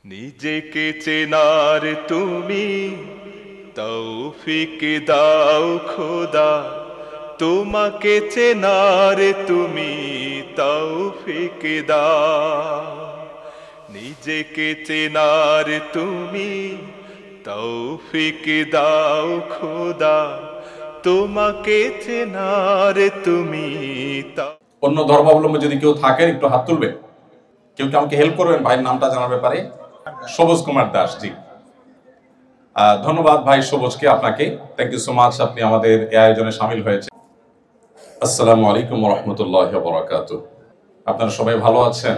নিজেকে চেনার তুমি তৌফিক দাও খোদা, তোমাকে চেনার তুমি তৌফিক দাও। নিজেকে চেনার তুমি তৌফিক দাও খোদা, তোমাকে চেনার তুমি। অন্য ধর্মাবলম্বী যদি কেউ থাকেন একটু হাত তুলবেন। কেউ কি আমাকে হেল্প করবেন ভাইয়ের নামটা জানার ব্যাপারে? সবুজ কুমার দাস। জি, ধন্যবাদ ভাই সবুজকে, আপনাকে থ্যাংক ইউ সো মাচ, আপনি আমাদের এই আয়োজনে সামিল হয়েছে। আসসালামু আলাইকুম ওয়া রাহমাতুল্লাহি ওয়া বারাকাতুহু। আপনারা সবাই ভালো আছেন?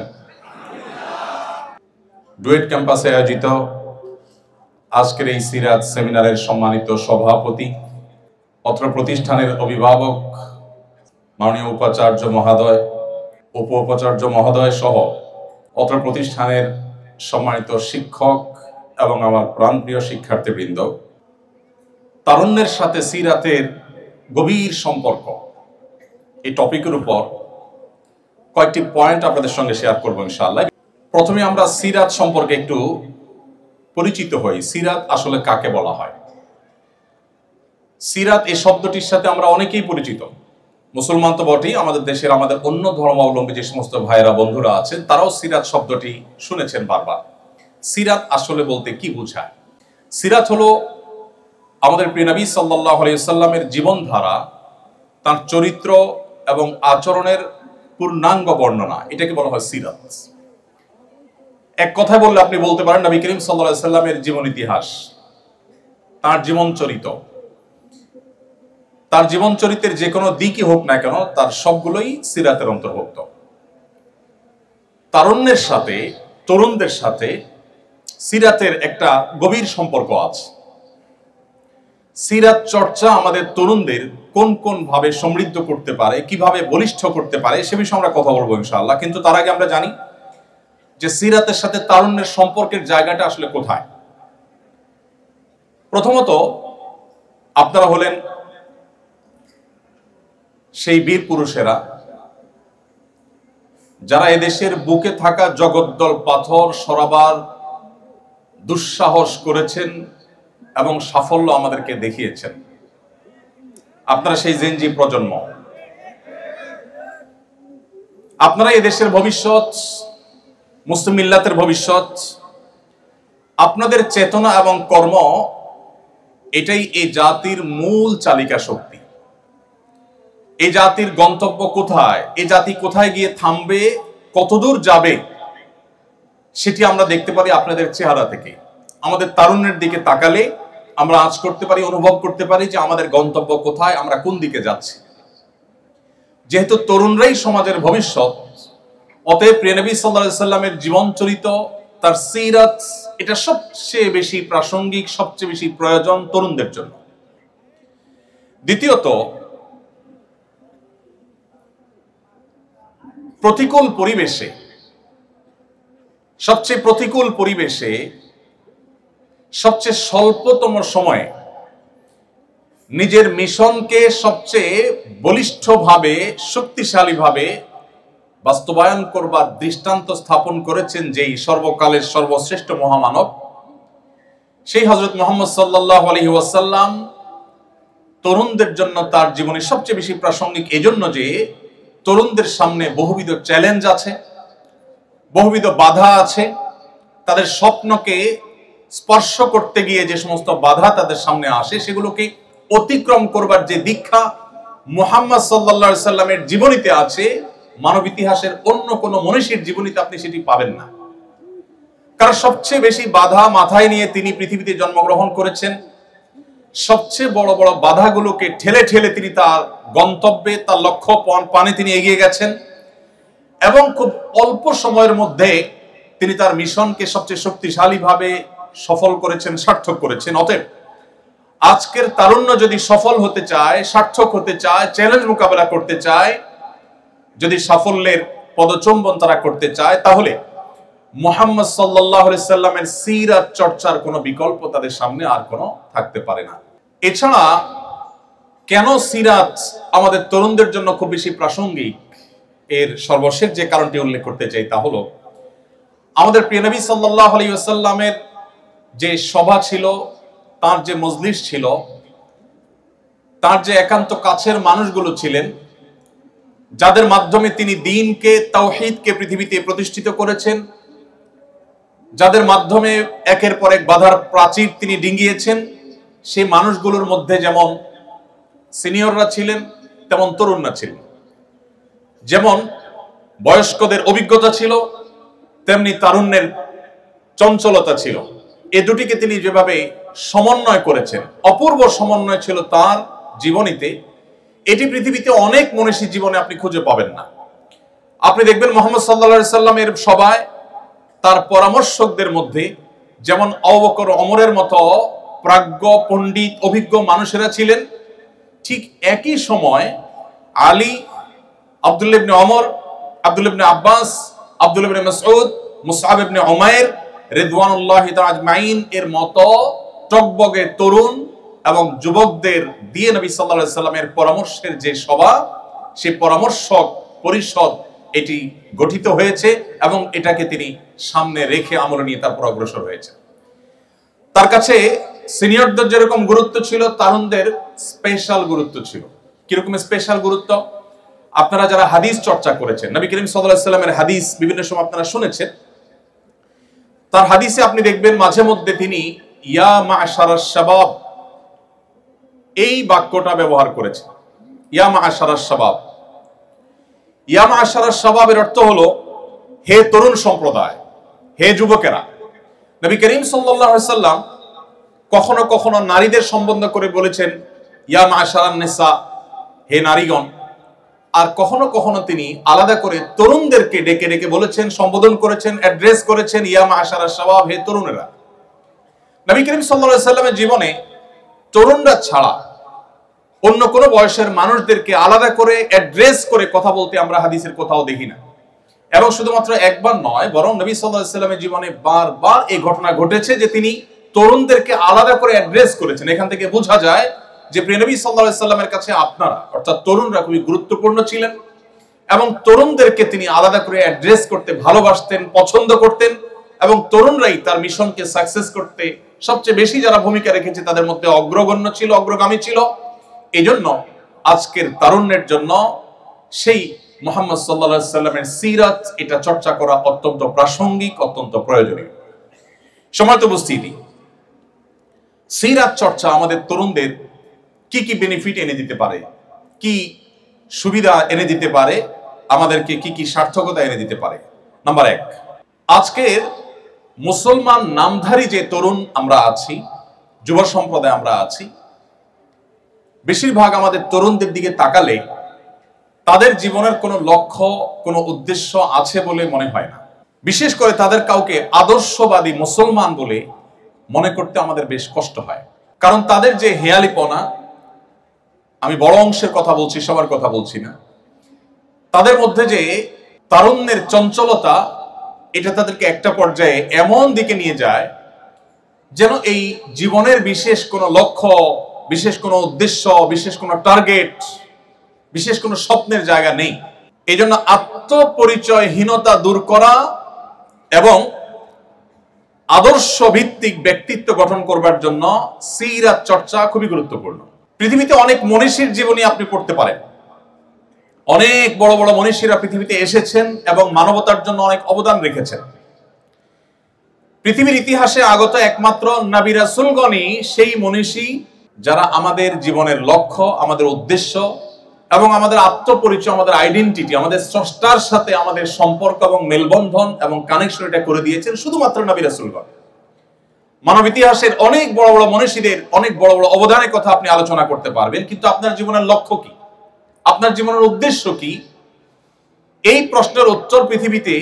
ডুয়েট ক্যাম্পাসে আয়োজিত আজকের এই সিরাত সেমিনারের সম্মানিত সভাপতি, অত্র প্রতিষ্ঠানের অভিভাবক মাননীয় উপাচার্য মহোদয়, উপ উপাচার্য মহোদয় সহ অত্র প্রতিষ্ঠানের সম্মানিত শিক্ষক এবং আমার প্রাণপ্রিয় শিক্ষার্থীবৃন্দ, তারুণ্যের সাথে সিরাতের গভীর সম্পর্ক, এই টপিকের উপর কয়েকটি পয়েন্ট আপনাদের সঙ্গে শেয়ার করবো ইনশাআল্লাহ। প্রথমে আমরা সিরাত সম্পর্কে একটু পরিচিত হই। সিরাত আসলে কাকে বলা হয়? সিরাত এই শব্দটির সাথে আমরা অনেকেই পরিচিত, মুসলমান তো বটেই, আমাদের দেশের আমাদের অন্য ধর্মাবলম্বী যে সমস্ত ভাইয়েরা বন্ধুরা আছেন তারাও সিরাত শব্দটি শুনেছেন বারবার। সিরাত আসলে বলতে কি বোঝায়? সিরাত হলো আমাদের প্রিয় নবী সাল্লাল্লাহু আলাইহি ওয়াসাল্লামের জীবনধারা, তার চরিত্র এবং আচরণের পূর্ণাঙ্গ বর্ণনা, এটাকে বলা হয় সিরাত। এক কথায় বললে আপনি বলতে পারেন নবী করিম সাল্লাল্লাহু আলাইহি ওয়াসাল্লামের জীবন ইতিহাস, তার জীবন চরিত্র, তার জীবন চরিত্রের যে কোনো দিকই হোক না কেন তার সবগুলোই সিরাতের অন্তর্ভুক্ত। তারুণ্যের সাথে, তরুণদের সাথে সিরাতের একটা গভীর সম্পর্ক আছে। সিরাত চর্চা আমাদের তরুণদের কোন কোন ভাবে সমৃদ্ধ করতে পারে, কিভাবে বলিষ্ঠ করতে পারে, সে বিষয়ে আমরা কথা বলবো ইনশাআল্লাহ। কিন্তু তার আগে আমরা জানি যে সিরাতের সাথে তারুণ্যের সম্পর্কের জায়গাটা আসলে কোথায়। প্রথমত আপনারা হলেন সেই বীর পুরুষেরা যারা এদেশের বুকে থাকা জগদ্দল পাথর সরাবার দুঃসাহস করেছেন এবং সাফল্য আমাদেরকে দেখিয়েছেন। আপনারা সেই জেনজি প্রজন্ম, আপনারা এদেশের ভবিষ্যৎ, মুসলিম মিল্লাতের ভবিষ্যৎ। আপনাদের চেতনা এবং কর্ম এটাই এই জাতির মূল চালিকা শক্তি। এই জাতির গন্তব্য কোথায়, এই জাতি কোথায় গিয়ে থামবে, কতদূর যাবে, সেটি আমরা দেখতে পারি আপনাদের চেহারা থেকে। আমাদের তারুণ্যের দিকে তাকালে আমরা আঁচ করতে পারি, অনুভব করতে পারি যে আমাদের গন্তব্য কোথায়, আমরা কোন দিকে যাচ্ছি। যেহেতু তরুণরাই সমাজের ভবিষ্যৎ, অতএব প্রিয় নবী সাল্লাল্লাহু আলাইহি ওয়াসাল্লামের জীবন চরিত্র, তার সিরাত, এটা সবচেয়ে বেশি প্রাসঙ্গিক, সবচেয়ে বেশি প্রয়োজন তরুণদের জন্য। দ্বিতীয়ত, প্রতিকূল পরিবেশে, সবচেয়ে প্রতিকূল পরিবেশে, সবচেয়ে স্বল্পতম সময়ে নিজের মিশনকে সবচেয়ে বলিষ্ঠভাবে, শক্তিশালীভাবে বাস্তবায়ন করবার দৃষ্টান্ত স্থাপন করেছেন যেই সর্বকালের সর্বশ্রেষ্ঠ মহামানব, সেই হযরত মুহাম্মদ সাল্লাল্লাহু আলাইহি ওয়াসাল্লাম তরুণদের জন্য তার জীবনে সবচেয়ে বেশি প্রাসঙ্গিক এজন্য যে তরুণদের সামনে বহুবিধ চ্যালেঞ্জ আছে, বহুবিধ বাধা আছে। তাদের স্বপ্নকে স্পর্শ করতে গিয়ে যে সমস্ত বাধা তাদের সামনে আসে সেগুলোকে অতিক্রম করবার যে দীক্ষা মুহাম্মদ সাল্লাল্লাহু আলাইহি ওয়াসাল্লামের জীবনীতে আছে, মানব ইতিহাসের অন্য কোনো মনীষীর জীবনীতে আপনি সেটি পাবেন না। কারণ সবচেয়ে বেশি বাধা মাথায় নিয়ে তিনি পৃথিবীতে জন্মগ্রহণ করেছেন। সবচেয়ে বড় বড় বাধাগুলোকে ঠেলে ঠেলে তিনি তার গন্তব্যে, তার লক্ষ্য পানে তিনি এগিয়ে গেছেন এবং খুব অল্প সময়ের মধ্যে তিনি তার মিশনকে সবচেয়ে শক্তিশালীভাবে সফল করেছেন, সার্থক করেছেন। অতএব আজকের তারুণ্য যদি সফল হতে চায়, সার্থক হতে চায়, চ্যালেঞ্জ মোকাবেলা করতে চায়, যদি সাফল্যের পদচুম্বন তারা করতে চায়, তাহলে মুহাম্মদ সাল্লাল্লাহু আলাইহি ওয়াসাল্লামের সিরাত চর্চার কোনো বিকল্প তাদের সামনে আর কোনো থাকতে পারে না। এছাড়া কেন সিরাত আমাদের তরুণদের জন্য খুব বেশি প্রাসঙ্গিক, এর সর্বশেষ যে কারণটি উল্লেখ করতে চাই তা হলো আমাদের প্রিয় নবী সাল্লাল্লাহু আলাইহি ওয়াসাল্লামের যে সভা ছিল, তার যে মজলিস ছিল, তার যে একান্ত কাছের মানুষগুলো ছিলেন, যাদের মাধ্যমে তিনি দ্বীনকে, তাওহীদকে পৃথিবীতে প্রতিষ্ঠিত করেছেন, যাদের মাধ্যমে একের পর এক বাধার প্রাচীর তিনি ডিঙ্গিয়েছেন, সেই মানুষগুলোর মধ্যে যেমন সিনিয়ররা ছিলেন, তেমন তরুণরা ছিলেন। যেমন বয়স্কদের অভিজ্ঞতা ছিল, তেমনি তারুণ্যের চঞ্চলতা ছিল। এ দুটিকে তিনি যেভাবে সমন্বয় করেছেন, অপূর্ব সমন্বয় ছিল তার জীবনীতে। এটি পৃথিবীতে অনেক মনীষী জীবনে আপনি খুঁজে পাবেন না। আপনি দেখবেন মুহাম্মদ সাল্লাল্লাহু আলাইহি সাল্লামের সভায় তার পরামর্শকদের মধ্যে যেমন আবু বকর, ওমরের মতো প্রাজ্ঞ, পণ্ডিত, অভিজ্ঞ মানুষেরা ছিলেন, ঠিক একই সময় আলী, আব্দুল্লাহ ইবনে ওমর, আব্দুল্লাহ ইবনে আব্বাস, আব্দুল্লাহ ইবনে মাসউদ, মুসআব ইবনে উমাইর রিদওয়ানুল্লাহি তাআলা আজমাইন এর মতো টগবগে তরুণ এবং যুবকদের দিয়ে নবী সাল্লাল্লাহু আলাইহি সাল্লামের পরামর্শের যে সভা, সেই পরামর্শক পরিষদ এটি গঠিত হয়েছে এবং এটাকে তিনি সামনে রেখে আমল নিয়ে তারপর অগ্রসর হয়েছে। তার কাছে সিনিয়রদের যেরকম গুরুত্ব ছিল, তারুণদের স্পেশাল গুরুত্ব ছিল। কিরকম স্পেশাল গুরুত্ব? আপনারা যারা হাদিস চর্চা করেছেন, নবী করিম সাল্লাল্লাহু আলাইহি সাল্লামের হাদিস বিভিন্ন সময় আপনারা শুনেছেন, তার হাদিসে আপনি দেখবেন মাঝে মধ্যে তিনি ইয়া মা'শারাশ শাবাব এই বাক্যটা ব্যবহার করেছেন। ইয়া মা'শারাশ শাবাব, ইয়া মা'শারাশ শাবাবের অর্থ হলো হে তরুণ সম্প্রদায়, হে যুবকেরা। নবী করিম সাল্লাল্লাহু আলাইহি সাল্লাম কখনো কখনো নারীদের সম্বোধন করে বলেছেন ইয়া মা'শারান নিসা, হে নারীগণ। আর কখনো কখনো তিনি আলাদা করে তরুণদেরকে ডেকে ডেকে বলেছেন, সম্বোধন করেছেন, অ্যাড্রেস করেছেন ইয়া মা'শারাশ শাবাব, হে তরুণেরা। নবী করিম সাল্লাল্লাহু আলাইহি সাল্লামের জীবনে তরুণরা ছাড়া অন্য কোনো বয়সের মানুষদেরকে আলাদা করে অ্যাড্রেস করে কথা বলতে আমরা হাদিসের কোথাও দেখি না। এবং শুধুমাত্র একবার নয়, বরং নবী সাল্লাল্লাহু আলাইহি সাল্লামের জীবনে বারবার এই ঘটনা ঘটেছে যে তিনি তরুণদেরকে আলাদা করে অ্যাড্রেস করেছেন। এখান থেকে বোঝা যায় যে প্রিয় নবী সাল্লাল্লাহু আলাইহি সাল্লামের কাছে আপনারা অর্থাৎ তরুণরা খুবই গুরুত্বপূর্ণ ছিলেন এবং তরুণদেরকে তিনি আলাদা করে অ্যাড্রেস করতে ভালোবাসতেন, পছন্দ করতেন এবং তরুণরাই তার মিশনকে সাকসেস করতে সবচেয়ে বেশি যারা ভূমিকা রেখেছে তাদের মধ্যে অগ্রগণ্য ছিল, অগ্রগামী ছিল। এজন্য আজকের তারুণ্যের জন্য সেই মুহাম্মদ সাল্লাল্লাহু আলাইহি সাল্লামের সিরাত এটা চর্চা করা অত্যন্ত প্রাসঙ্গিক, অত্যন্ত প্রয়োজনীয়। সম্মানিত উপস্থিতি, সিরাত চর্চা আমাদের তরুণদের কি কি বেনিফিট এনে দিতে পারে, কি সুবিধা এনে দিতে পারে, আমাদেরকে কি কি সার্থকতা এনে দিতে পারে। নাম্বার 1, আজকের মুসলমান নামধারী যে তরুণ আমরা আছি, যুব সম্প্রদায় আমরা আছি, বেশিরভাগ আমাদের তরুণদের দিকে তাকালে তাদের জীবনের কোনো লক্ষ্য, কোনো উদ্দেশ্য আছে বলে মনে হয় না। বিশেষ করে তাদের কাউকে আদর্শবাদী মুসলমান বলে মনে করতে আমাদের বেশ কষ্ট হয়। কারণ তাদের যে হেয়ালিপনা, আমি বড় অংশের কথা বলছি, সবার কথা বলছি না, তাদের মধ্যে যে তারুণ্যের চঞ্চলতা, এটা তাদেরকে একটা পর্যায়ে এমন দিকে নিয়ে যায় যেন এই জীবনের বিশেষ কোনো লক্ষ্য, বিশেষ কোনো উদ্দেশ্য, বিশেষ কোনো টার্গেট, বিশেষ কোনো স্বপ্নের জায়গা নেই। এই জন্য আত্মপরিচয়হীনতা দূর করা এবং আদর্শ ভিত্তিক ব্যক্তিত্ব গঠন করবার জন্য সিরাত চর্চা খুবই গুরুত্বপূর্ণ। পৃথিবীতে অনেক মনীষীর জীবনী আপনি পড়তে পারেন। অনেক বড় বড় মনীষীরা পৃথিবীতে এসেছেন এবং মানবতার জন্য অনেক অবদান রেখেছেন। পৃথিবীর ইতিহাসে আগত একমাত্র নবী রাসূলগণই সেই মনীষী যারা আমাদের জীবনের লক্ষ্য, আমাদের উদ্দেশ্য এবং আমাদের আত্মপরিচয়, আমাদের আইডেন্টিটি, আমাদের স্রষ্টার সাথে আমাদের সম্পর্ক এবং মেলবন্ধন এবং কানেকশন এটা করে দিয়েছেন শুধুমাত্র নবী রাসূলগণ। মানব ইতিহাসের অনেক বড় বড় মনীষীদের অনেক বড় বড় অবদানের কথা আপনি আলোচনা করতে পারবেন, কিন্তু আপনার জীবনের লক্ষ্য কি, আপনার জীবনের উদ্দেশ্য কি, এই প্রশ্নের উত্তর পৃথিবীতে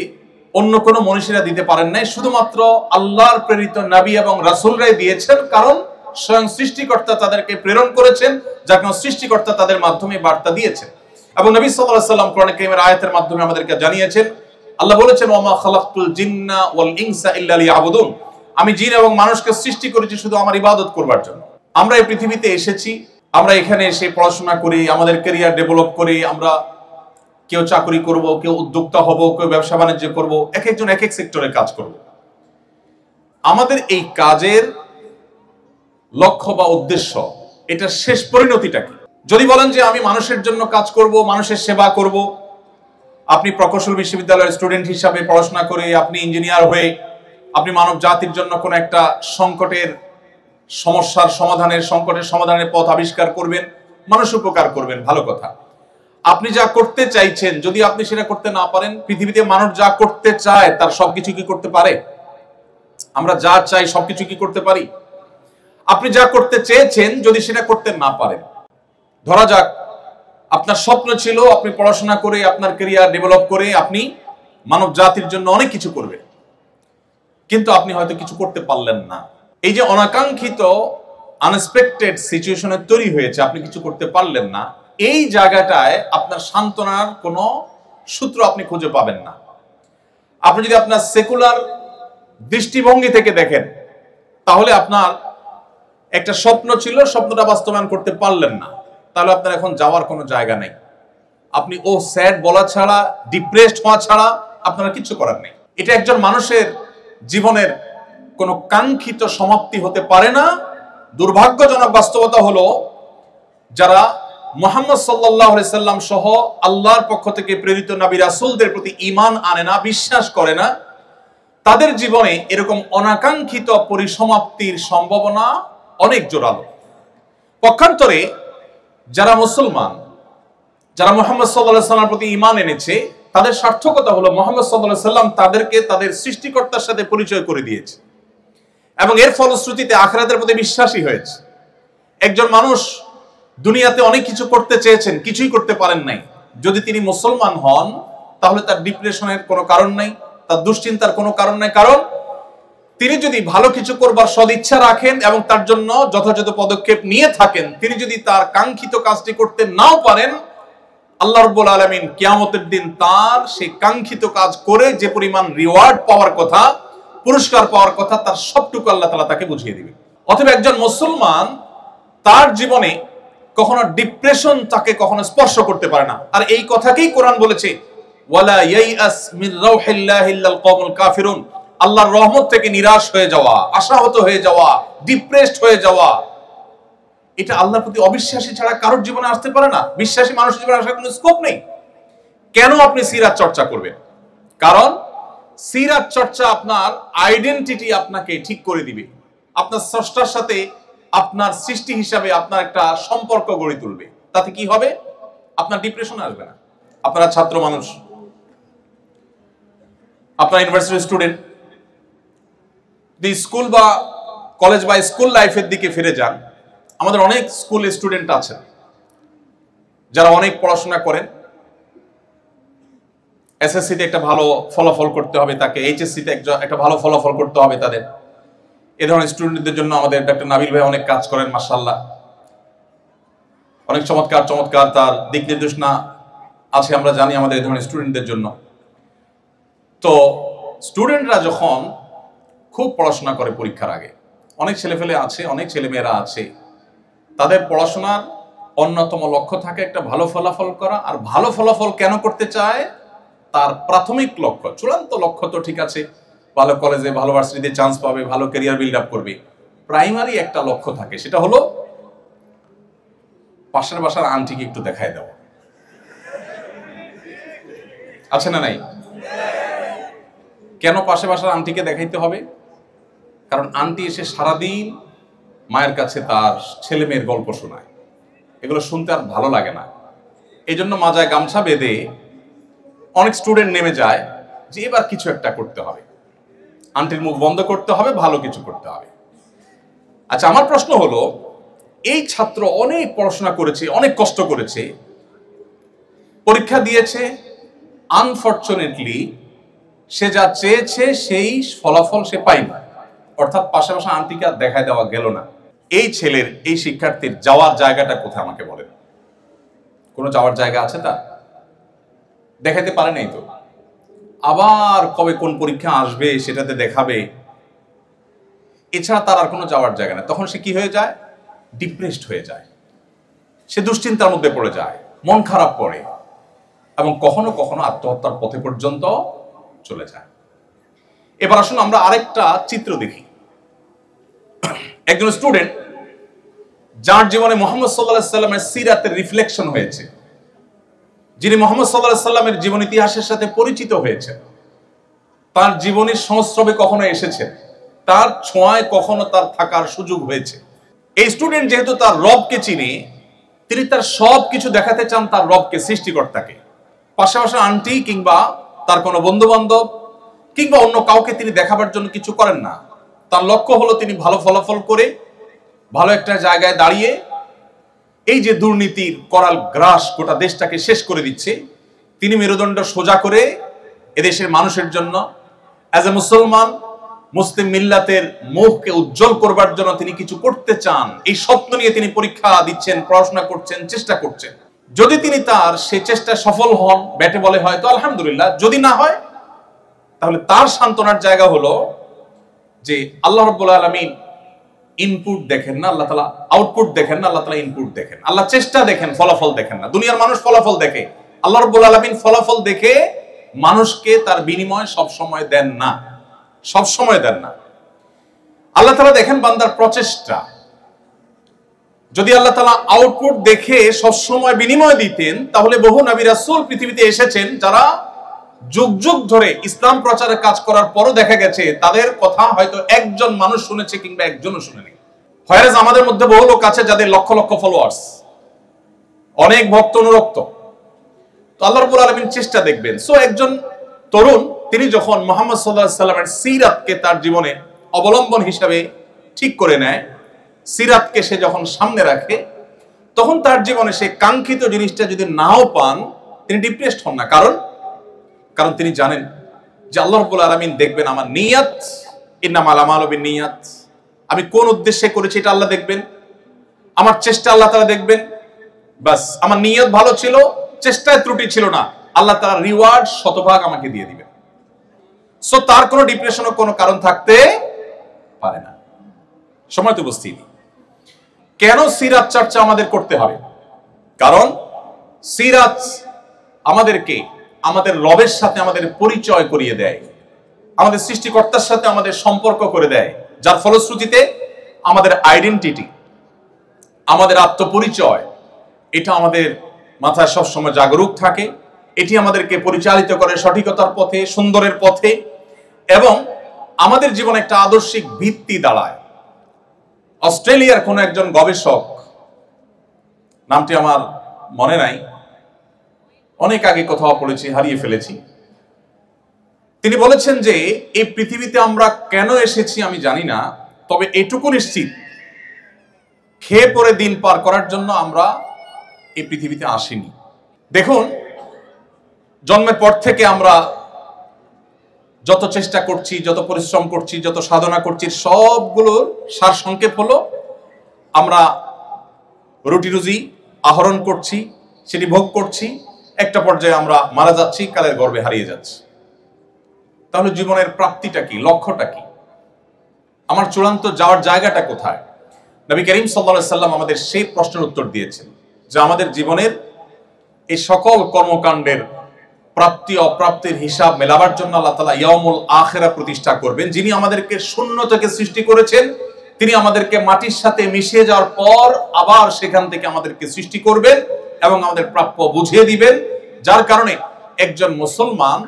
অন্য কোনো মনীষীরা দিতে পারেন নাই। শুধুমাত্র আল্লাহর প্রেরিত নবী এবং রাসূলরাই দিয়েছেন, কারণ স্বয়ং সৃষ্টিকর্তা তাদেরকে প্রেরণ করেছেন, যার কারণে সৃষ্টিকর্তা তাদের মাধ্যমে বার্তা দিয়েছেন। এবং নবী সাল্লাল্লাহু আলাইহি সাল্লাম কোরআন কারীমের আয়াতের মাধ্যমে আমাদেরকে জানিয়েছেন, আল্লাহ বলেছেন ওয়ামা খালাকতুল জিন্না ওয়াল ইনসা ইল্লা লিয়াবুদুন, আমি জিন এবং মানুষকে সৃষ্টি করেছি শুধু আমার ইবাদত করবার জন্য। আমরা এই পৃথিবীতে এসেছি, আমরা এখানে এসে পড়াশোনা করি, আমাদের ক্যারিয়ার ডেভেলপ করি, আমরা কেউ চাকরি করব, কেউ উদ্যোক্তা হব, কেউ ব্যবসা বাণিজ্য করব, এক একজন এক এক সেক্টরে কাজ করব। আমাদের এই কাজের লক্ষ্য বা উদ্দেশ্য, এটা শেষ পরিণতিটা কি? যদি বলেন যে আমি মানুষের জন্য কাজ করব, মানুষের সেবা করব, আপনি প্রকৌশল বিশ্ববিদ্যালয়ের স্টুডেন্ট হিসাবে পড়াশোনা করে আপনি ইঞ্জিনিয়ার হয়ে আপনি মানব জাতির জন্য কোন একটা সংকটের সমাধানের পথ আবিষ্কার করবেন, মানুষ উপকার করবেন, ভালো কথা। আপনি যা করতে চাইছেন যদি আপনি সেটা করতে না পারেন, পৃথিবীতে মানুষ যা করতে চায় তার সবকিছু কি করতে পারে? আমরা যা চাই সবকিছু কি করতে পারি? আপনি যা করতে চেয়েছেন যদি সেটা করতে না পারেন, ধরা যাক আপনার স্বপ্ন ছিল আপনি পড়াশোনা করে আপনার ক্যারিয়ার ডেভেলপ করে আপনি মানব জাতির জন্য অনেক কিছু করবেন, কিন্তু আপনি হয়তো কিছু করতে পারলেন না। এই যে অনাকাঙ্ক্ষিত আনএক্সপেক্টেড সিচুয়েশনে তৈরি হয়েছে, আপনি কিছু করতে পারলেন না, এই জায়গাটায় আপনার সান্ত্বনার কোনো সূত্র আপনি খুঁজে পাবেন না। আপনি যদি আপনার সেকুলার দৃষ্টিভঙ্গি থেকে দেখেন, তাহলে আপনার একটা স্বপ্ন ছিল, স্বপ্নটা বাস্তবায়ন করতে পারলেন না, তাহলে আপনার এখন যাওয়ার কোনো জায়গা নেই। আপনি ও স্যাড বলা ছাড়া, ডিপ্রেসড হওয়া ছাড়া আপনার কিছু করার নেই। এটা একজন মানুষের জীবনের কোনো কাঙ্ক্ষিত সমাপ্তি হতে পারে না। দুর্ভাগ্যজনক বাস্তবতা হলো যারা মুহাম্মদ সাল্লাল্লাহু আলাইহি সাল্লাম সহ আল্লাহর পক্ষ থেকে প্রেরিত নবী রাসূলদের প্রতি ঈমান আনে না, বিশ্বাস করে না, তাদের জীবনে এরকম অনাকাঙ্ক্ষিত পরিসমাপ্তির সম্ভাবনা অনেক জোরালো। পক্ষান্তরে যারা মুসলমান, যারা মুহাম্মদ সাল্লাল্লাহু আলাইহি সাল্লামের প্রতি ঈমান এনেছে, তাদের সার্থকতা হলো মুহাম্মদ সাল্লাল্লাহু আলাইহি সাল্লাম তাদেরকে তাদের সৃষ্টিকর্তার সাথে পরিচয় করে দিয়েছে এবং এর ফলশ্রুতিতে আখিরাতের প্রতি বিশ্বাসী হয়েছে। একজন মানুষ দুনিয়াতে অনেক কিছু করতে চেয়েছেন, কিছুই করতে পারেন নাই, যদি তিনি মুসলমান হন তাহলে তার ডিপ্রেশনের কোনো কারণ নাই, তার দুশ্চিন্তার কোনো কারণ নাই, কারণ তিনি যদি ভালো কিছু করবার সদিচ্ছা রাখেন এবং তার জন্য যথাযথ পদক্ষেপ নিয়ে থাকেন, তিনি যদি তার কাঙ্ক্ষিত কাজটি করতে নাও পারেন, আল্লাহ রাব্বুল আলামিন কিয়ামতের দিন তার সেই কাঙ্ক্ষিত কাজ করে যে পরিমাণ রিওয়ার্ড পাওয়ার কথা, পুরস্কার পাওয়ার কথা, তার সবটুকু আল্লাহ তাআলা তাকে বুঝিয়ে দিবেন। অতএব একজন মুসলমান তার জীবনে কখনো ডিপ্রেশন তাকে কখনো স্পর্শ করতে পারে না। আর এই কথাকেই কোরআন বলেছে, ওয়ালা ইয়াইআস মির রাউহিল্লাহি ইল্লাল কওমুল কাফিরুন, আল্লাহর রহমত থেকে নিরাশ হয়ে যাওয়া, আশাহত হয়ে যাওয়া, ডিপ্রেসড হয়ে যাওয়া, এটা আল্লাহর প্রতি অবিশ্বাসী ছাড়া কারোর জীবনে আসতে পারে না। বিশ্বাসী মানুষের জীবনে আসার কোনো স্কোপ নেই। কেন আপনি সিরাত চর্চা করবেন? কারণ সিরাত চর্চা আপনার আইডেন্টিটি আপনাকে ঠিক করে দিবে, আপনার স্রষ্টার সাথে আপনার সৃষ্টি হিসাবে আপনার একটা সম্পর্ক গড়ে তুলবে। তাতে কি হবে? আপনার ডিপ্রেশন আসবে না। আপনারা ছাত্র মানুষ, আপনার ইউনিভার্সিটি স্টুডেন্ট, স্কুল বা কলেজ বা স্কুল লাইফের দিকে ফিরে যান। আমাদের অনেক স্কুল স্টুডেন্ট আছেন যারা অনেক পড়াশোনা করেন, এসএসসিতে একটা ভালো ফলাফল করতে হবে তাকে, এইচএসসিতে একটা ভালো ফলাফল করতে হবে তাদের। এ ধরনের স্টুডেন্টদের জন্য আমাদের ডক্টর নাবিল ভাই অনেক কাজ করেন, মাশাআল্লাহ, অনেক চমৎকার চমৎকার তার দিক নির্দেশনা আছে, আমরা জানি আমাদের এই ধরনের স্টুডেন্টদের জন্য। তো স্টুডেন্টরা যখন খুব পড়াশোনা করে পরীক্ষার আগে, অনেক ছেলেপেলে আছে, অনেক ছেলেমেয়েরা আছে, তাদের পড়াশোনার অন্যতম লক্ষ্য থাকে একটা ভালো ফলাফল করা। আর ভালো ফলাফল কেন করতে চায়? তার প্রাথমিক লক্ষ্য, চূড়ান্ত লক্ষ্য তো ঠিক আছে, ভালো কলেজে ভালো ভার্সিটিতে চান্স পাবে, ভালো ক্যারিয়ার বিল্ড আপ করবে। প্রাইমারি একটা লক্ষ্য থাকে, সেটা হলো পাশের বাসার আন্টিকে একটু দেখায় দেওয়া। আছে না নাই? কেন পাশের বাসার আন্টিকে দেখাইতে হবে? কারণ আন্টি এসে সারাদিন মায়ের কাছে তার ছেলে মেয়ের গল্প শোনায়, এগুলো শুনতে আর ভালো লাগে না। এই জন্য মাজায় গামছা বেঁধে অনেক স্টুডেন্ট নেমে যায় যে এবার কিছু একটা করতে হবে, আন্টির মুখ বন্ধ করতে হবে, ভালো কিছু করতে হবে। আচ্ছা, আমার প্রশ্ন হলো, এই ছাত্র অনেক পড়াশোনা করেছে, অনেক কষ্ট করেছে, পরীক্ষা দিয়েছে, আনফরচুনেটলি সে যা চেয়েছে সেই ফলাফল সে পায়নি, অর্থাৎ পাশাপাশি আন্টিকে আর দেখায় দেওয়া গেল না। এই ছেলের, এই শিক্ষার্থীর যাওয়ার জায়গাটা কোথায় আমাকে বলেন? কোনো যাওয়ার জায়গা আছে তার? দেখাতে পারে নাই তো, আবার কবে কোন পরীক্ষা আসবে সেটাতে দেখাবে, এছাড়া তার আর কোনো যাওয়ার জায়গা নেই। তখন সে কি হয়ে যায়? ডিপ্রেসড হয়ে যায়, সে দুশ্চিন্তার মধ্যে পড়ে যায়, মন খারাপ করে এবং কখনো কখনো আত্মহত্যার পথে পর্যন্ত চলে যায়। এবার আসুন আমরা আরেকটা চিত্র দেখি। একজন স্টুডেন্ট যার জীবনে মুহাম্মদ সাল্লাল্লাহু আলাইহি সাল্লামের সিরাতের রিফ্লেকশন হয়েছে, যিনি মুহাম্মদ সাল্লাল্লাহু আলাইহি সাল্লামের জীবন ইতিহাসের সাথে পরিচিত হয়েছে, তার জীবনের সংস্রবে কখনো এসেছে, তার ছোঁয়ায় কখনো তার থাকার সুযোগ হয়েছে। এই স্টুডেন্ট যেহেতু তার রবকে চিনে, তিনি তার সব কিছু দেখাতে চান তার রবকে, সৃষ্টিকর্তাকে। পাশাপাশি আন্টি কিংবা তার কোনো বন্ধু বান্ধব কিংবা অন্য কাউকে তিনি দেখাবার জন্য কিছু করেন না। তার লক্ষ্য হলো তিনি ভালো ফলাফল করে ভালো একটা জায়গায় দাঁড়িয়ে এই যে দুর্নীতির করাল গ্রাস গোটা দেশটাকে শেষ করে দিচ্ছে, তিনি মেরুদণ্ড সোজা করে এদেশের মানুষের জন্য অ্যাজ এ মুসলমান মুসলিম মিল্লাতের মুখকে উজ্জ্বল করবার জন্য তিনি কিছু করতে চান। এই স্বপ্ন নিয়ে তিনি পরীক্ষা দিচ্ছেন, পড়াশোনা করছেন, চেষ্টা করছেন। যদি তিনি তার সে চেষ্টা সফল হন, ব্যাটে বলে হয় তো আলহামদুলিল্লাহ, যদি না হয় তাহলে তার সান্ত্বনার জায়গা হলো যে আল্লাহ রাব্বুল আলামিন ইনপুট দেখেন না, আল্লাহ তাআলা আউটপুট দেখেন না, আল্লাহ তাআলা ইনপুট দেখেন। আল্লাহ চেষ্টা দেখেন, ফলাফল দেখেন না। দুনিয়ার মানুষ ফলাফল দেখে, আল্লাহ রাব্বুল আলামিন ফলাফল দেখে মানুষকে তার বিনিময় সব সময় দেন না, সব সময় দেন না। আল্লাহ তাআলা দেখেন বান্দার প্রচেষ্টা। যদি আল্লাহ তাআলা আউটপুট দেখে সব সময় বিনিময় দিতেন, তাহলে বহু নবী রাসূল পৃথিবীতে এসেছেন যারা যুগ যুগ ধরে ইসলাম প্রচারে কাজ করার পরও দেখা গেছে তাদের কথা হয়তো একজন মানুষ শুনেছে কিংবা একজনও শুনেনি। হয়রাজ আমাদের মধ্যে বহু লোক আছে যাদের লক্ষ লক্ষ ফলোয়ার্স, অনেক ভক্ত অনুরক্ত। তো আল্লাহ রাব্বুল আলামিন চেষ্টা দেখবেন। সো একজন তরুণ তিনি যখন মুহাম্মদ সাল্লাল্লাহু আলাইহি সাল্লামের সিরাতকে তার জীবনে অবলম্বন হিসাবে ঠিক করে নেয়, সিরাতকে সে যখন সামনে রাখে, তখন তার জীবনে সে কাঙ্ক্ষিত জিনিসটা যদি নাও পান, তিনি ডিপ্রেসড হন না। কারণ তিনি জানেন যে আল্লাহ রাব্বুল আলামিন দেখবেন আমার নিয়ত, ইন্নামাল আমালু বিন্নিয়াত, আমি কোন উদ্দেশ্যে করেছি এটা আল্লাহ দেখবেন, আমার চেষ্টা আল্লাহ তাআলা দেখবেন। বাস আমার নিয়ত ভালো ছিল, চেষ্টায় ত্রুটি ছিল না, আল্লাহ তাআলা রিওয়ার্ড শতভাগ আমাকে দিয়ে দিবেন। সো তার কোনো ডিপ্রেশনের কোনো কারণ থাকতে পারে না। সময় তো উপস্থিতি কেন সিরাত চর্চা আমাদের করতে হবে? কারণ সিরাত আমাদেরকে আমাদের রবের সাথে আমাদের পরিচয় করিয়ে দেয়, আমাদের সৃষ্টিকর্তার সাথে আমাদের সম্পর্ক করে দেয়, যার ফলশ্রুতিতে আমাদের আইডেন্টিটি, আমাদের আত্মপরিচয়, এটা আমাদের মাথায় সবসময় জাগরুক থাকে। এটি আমাদেরকে পরিচালিত করে সঠিকতার পথে, সুন্দরের পথে, এবং আমাদের জীবনে একটা আদর্শিক ভিত্তি দাঁড়ায়। অস্ট্রেলিয়ার কোন একজন গবেষক, নামটি আমার মনে নাই, অনেক আগে কোথাও পড়েছি, হারিয়ে ফেলেছি, তিনি বলেছেন যে এই পৃথিবীতে আমরা কেন এসেছি আমি জানি না, তবে এটুকু নিশ্চিত খেয়ে পরে দিন পার করার জন্য আমরা এই পৃথিবীতে আসিনি। দেখুন, জন্মের পর থেকে আমরা যত চেষ্টা করছি, যত পরিশ্রম করছি, যত সাধনা করছি, সবগুলোর সার সংক্ষেপ হলো আমরা রুটি রুজি আহরণ করছি, সেটি ভোগ করছি, একটা পর্যায়ে আমরা মারা যাচ্ছি, কালের গর্ভে হারিয়ে যাচ্ছি। তাহলে জীবনের প্রাপ্তিটা কি, লক্ষ্যটা কি, আমার চূড়ান্ত যাওয়ার জায়গাটা কোথায়? নবী করিম সাল্লাল্লাহু আলাইহি সাল্লাম আমাদের সেই প্রশ্নের উত্তর দিয়েছেন যে আমাদের জীবনের এই সকল কর্মকাণ্ডের প্রাপ্তি অপ্রাপ্তির হিসাব মেলাবার জন্য আল্লাহ তাআলা ইয়াউমুল আখিরা প্রতিষ্ঠা করবেন। যিনি আমাদেরকে শূন্য থেকে সৃষ্টি করেছেন, তিনি আমাদেরকে মাটির সাথে মিশিয়ে যাওয়ার পর আবার সেখান থেকে আমাদেরকে সৃষ্টি করবেন এবং আমাদের প্রাপ্য বুঝিয়ে দিবেন। যার কারণে একজন মুসলমান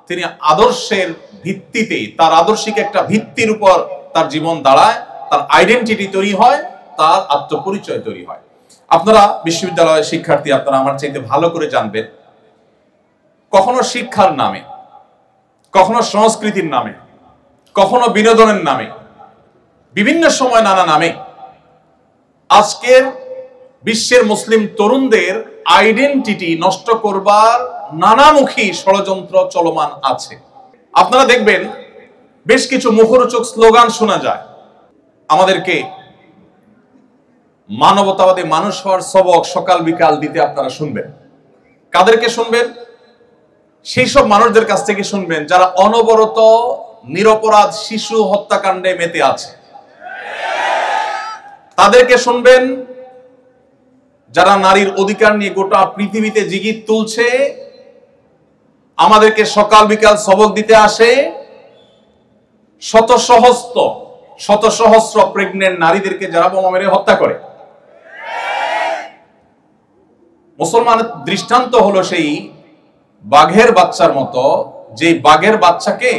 তিনি আদর্শের ভিত্তিতে, তার আদর্শিক একটা ভিত্তির উপর তার জীবন দাঁড়ায়, তার আইডেন্টিটি তৈরি হয়, তার আত্মপরিচয় তৈরি হয়। আপনারা বিশ্ববিদ্যালয়ের শিক্ষার্থী, আপনারা আমার চাইতে ভালো করে জানবেন, কখনো শিক্ষার নামে, কখনো সংস্কৃতির নামে, কখনো বিনোদনের নামে, বিভিন্ন সময় নানা নামে আজকের বিশ্বের মুসলিম তরুণদের আইডেন্টিটি নষ্ট করবার নানামুখী ষড়যন্ত্র চলমান আছে। আপনারা দেখবেন বেশ কিছু মুখরোচক স্লোগান শোনা যায়, আমাদেরকে মানবতাবাদী মানুষ হওয়ার সবক সকাল বিকাল দিতে আপনারা শুনবেন। কাদেরকে শুনবেন? সেই সব মানুষদের কাছ থেকে শুনবেন যারা অনবরত নিরপরাধ শিশু হত্যাকাণ্ডে মেতে আছে। তাদেরকে শুনবেন যারা নারীর অধিকার নিয়ে গোটা পৃথিবীতে জিগির তুলছে, আমাদেরকে সকাল বিকাল সবক দিতে আসে, শত সহস্র প্রেগনেন্ট নারীদেরকে যারা বোমা মেরে হত্যা করে। মুসলমানের দৃষ্টান্ত হলো সেই বাঘের বাচ্চার মতো, যে বাঘের বাচ্চাকে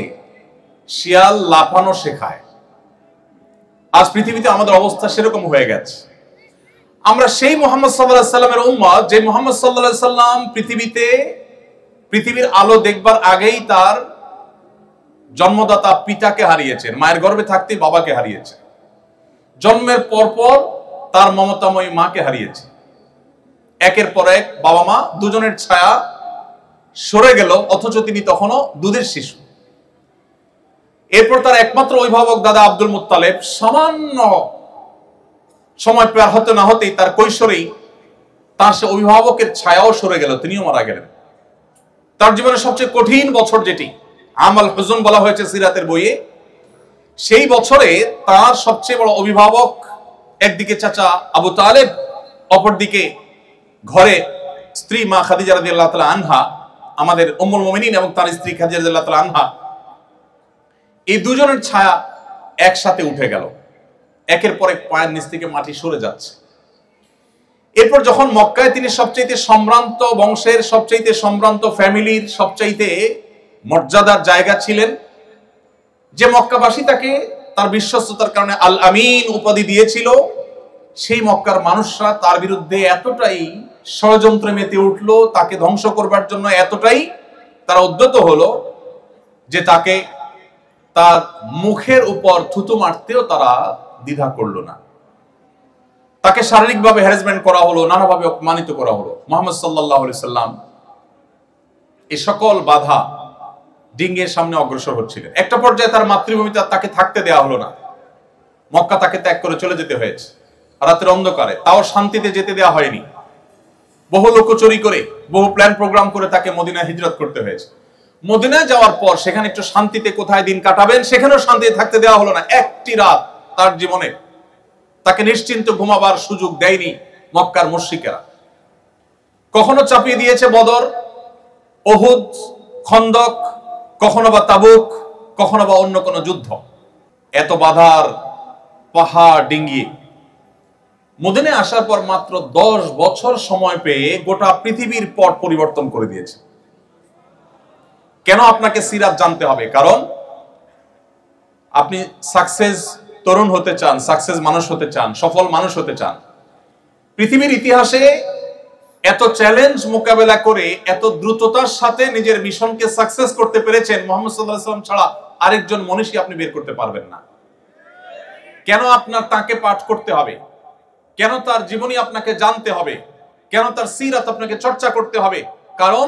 শিয়াল লাফানো শেখায়। আজ পৃথিবীতে আমাদের অবস্থা সেরকম হয়ে গেছে। আমরা সেই মুহাম্মদ সাল্লাল্লাহু আলাইহি সাল্লামের উম্মত, যে মুহাম্মদ সাল্লাল্লাহু আলাইহি সাল্লাম পৃথিবীর আলো দেখবার আগেই তার জন্মদাতা পিতাকে হারিয়েছেন, মায়ের গর্ভে থাকতেই বাবাকে হারিয়েছেন, জন্মের পরপর তার মমতাময়ী মাকে হারিয়েছে। একের পর এক বাবা মা দুজনের ছায়া সরে গেল, অথচ তিনি তখনও দুধের শিশু। এরপর তার একমাত্র অভিভাবক দাদা আব্দুল মুত্তালিব সামান্য সময় পার হতে না হতেই তার কৈশোরেই তার সে অভিভাবকের ছায়াও সরে গেল, তিনিও মারা গেলেন। তার জীবনের সবচেয়ে কঠিন বছর, যেটি আমাল হুজুন বলা হয়েছে সিরাতের বইয়ে, সেই বছরে তার সবচেয়ে বড় অভিভাবক একদিকে চাচা আবু তালেব, অপরদিকে ঘরে স্ত্রী মা খাদিজা রাদিয়াল্লাহু তাআলা আনহা, আমাদের উম্মুল মুমিনিন, এবং তার স্ত্রী খাদিজা রাদিয়াল্লাহু তাআলা আনহা, এই দুজনের ছায়া একসাথে উঠে গেল। একের পর এক পায়ের নিচ থেকে মাটি সরে যাচ্ছে। এরপর যখন মক্কায় তিনি সবচাইতে সম্ভ্রান্ত বংশের, সবচাইতে সম্ভ্রান্ত ফ্যামিলির, সবচাইতে মর্যাদার জায়গা ছিলেন, যে মক্কাবাসী তাকে তার বিশ্বস্ততার কারণে আল আমিন উপাধি দিয়েছিল, সেই মক্কার মানুষরা তার বিরুদ্ধে এতটাই ষড়যন্ত্রে মেতে উঠলো, তাকে ধ্বংস করবার জন্য এতটাই তারা উদ্যত হলো যে তাকে তার মুখের উপর থুতু মারতেও তারা দ্বিধা করলো না। তাকে শারীরিকভাবে হ্যারাসমেন্ট করা হলো, নানাভাবে অপমানিত করা হলো। মুহাম্মদ সাল্লাল্লাহু আলাইহি সাল্লাম এই সকল বাধা ডিঙ্গিয়ে সামনে অগ্রসর হচ্ছিলেন। একটা পর্যায়ে তার মাতৃভূমিতে তাকে থাকতে দেওয়া হলো না, মক্কা তাকে ত্যাগ করে চলে যেতে হয়েছে রাতের অন্ধকারে, তাও শান্তিতে যেতে দেওয়া হয়নি। বহু লোকচুরি করে, বহু প্ল্যান প্রোগ্রাম করে তাকে মদিনায় হিজরত করতে হয়েছে। মদিনায় যাওয়ার পর সেখানে একটু শান্তিতে কোথায় দিন কাটাবেন, সেখানেও শান্তিতে থাকতে দেওয়া হলো না। একটি রাত তার জীবনে তাকে নিশ্চিন্ত ঘুমাবার সুযোগ দেয়নি মক্কার মুশরিকেরা। কখনো চাপিয়ে দিয়েছে বদর, উহুদ, খন্দক, কখনো বা তাবুক, কখনো বা অন্য কোনো যুদ্ধ। এত বাধার পাহাড় ডিঙ্গিয়ে মদিনায় আসার পর মাত্র 10 বছর সময় পেয়ে গোটা পৃথিবীর পট পরিবর্তন করে দিয়েছে। কেন আপনাকে সিরাত জানতে হবে? কারণ আপনি সাকসেস তরুণ হতে চান, সাকসেস মানুষ হতে চান, সফল মানুষ হতে চান। পৃথিবীর ইতিহাসে এত চ্যালেঞ্জ মোকাবেলা করে এত দ্রুততার সাথে নিজের মিশনকে সাকসেস করতে পেরেছেন মুহাম্মদ সাল্লাল্লাহু আলাইহি ওয়াসাল্লাম ছাড়া আরেকজন মনীষী আপনি বের করতে পারবেন না। কেন আপনার তাকে পাঠ করতে হবে? কেন তার জীবনী আপনাকে জানতে হবে? কেন তার সিরাত আপনাকে চর্চা করতে হবে? কারণ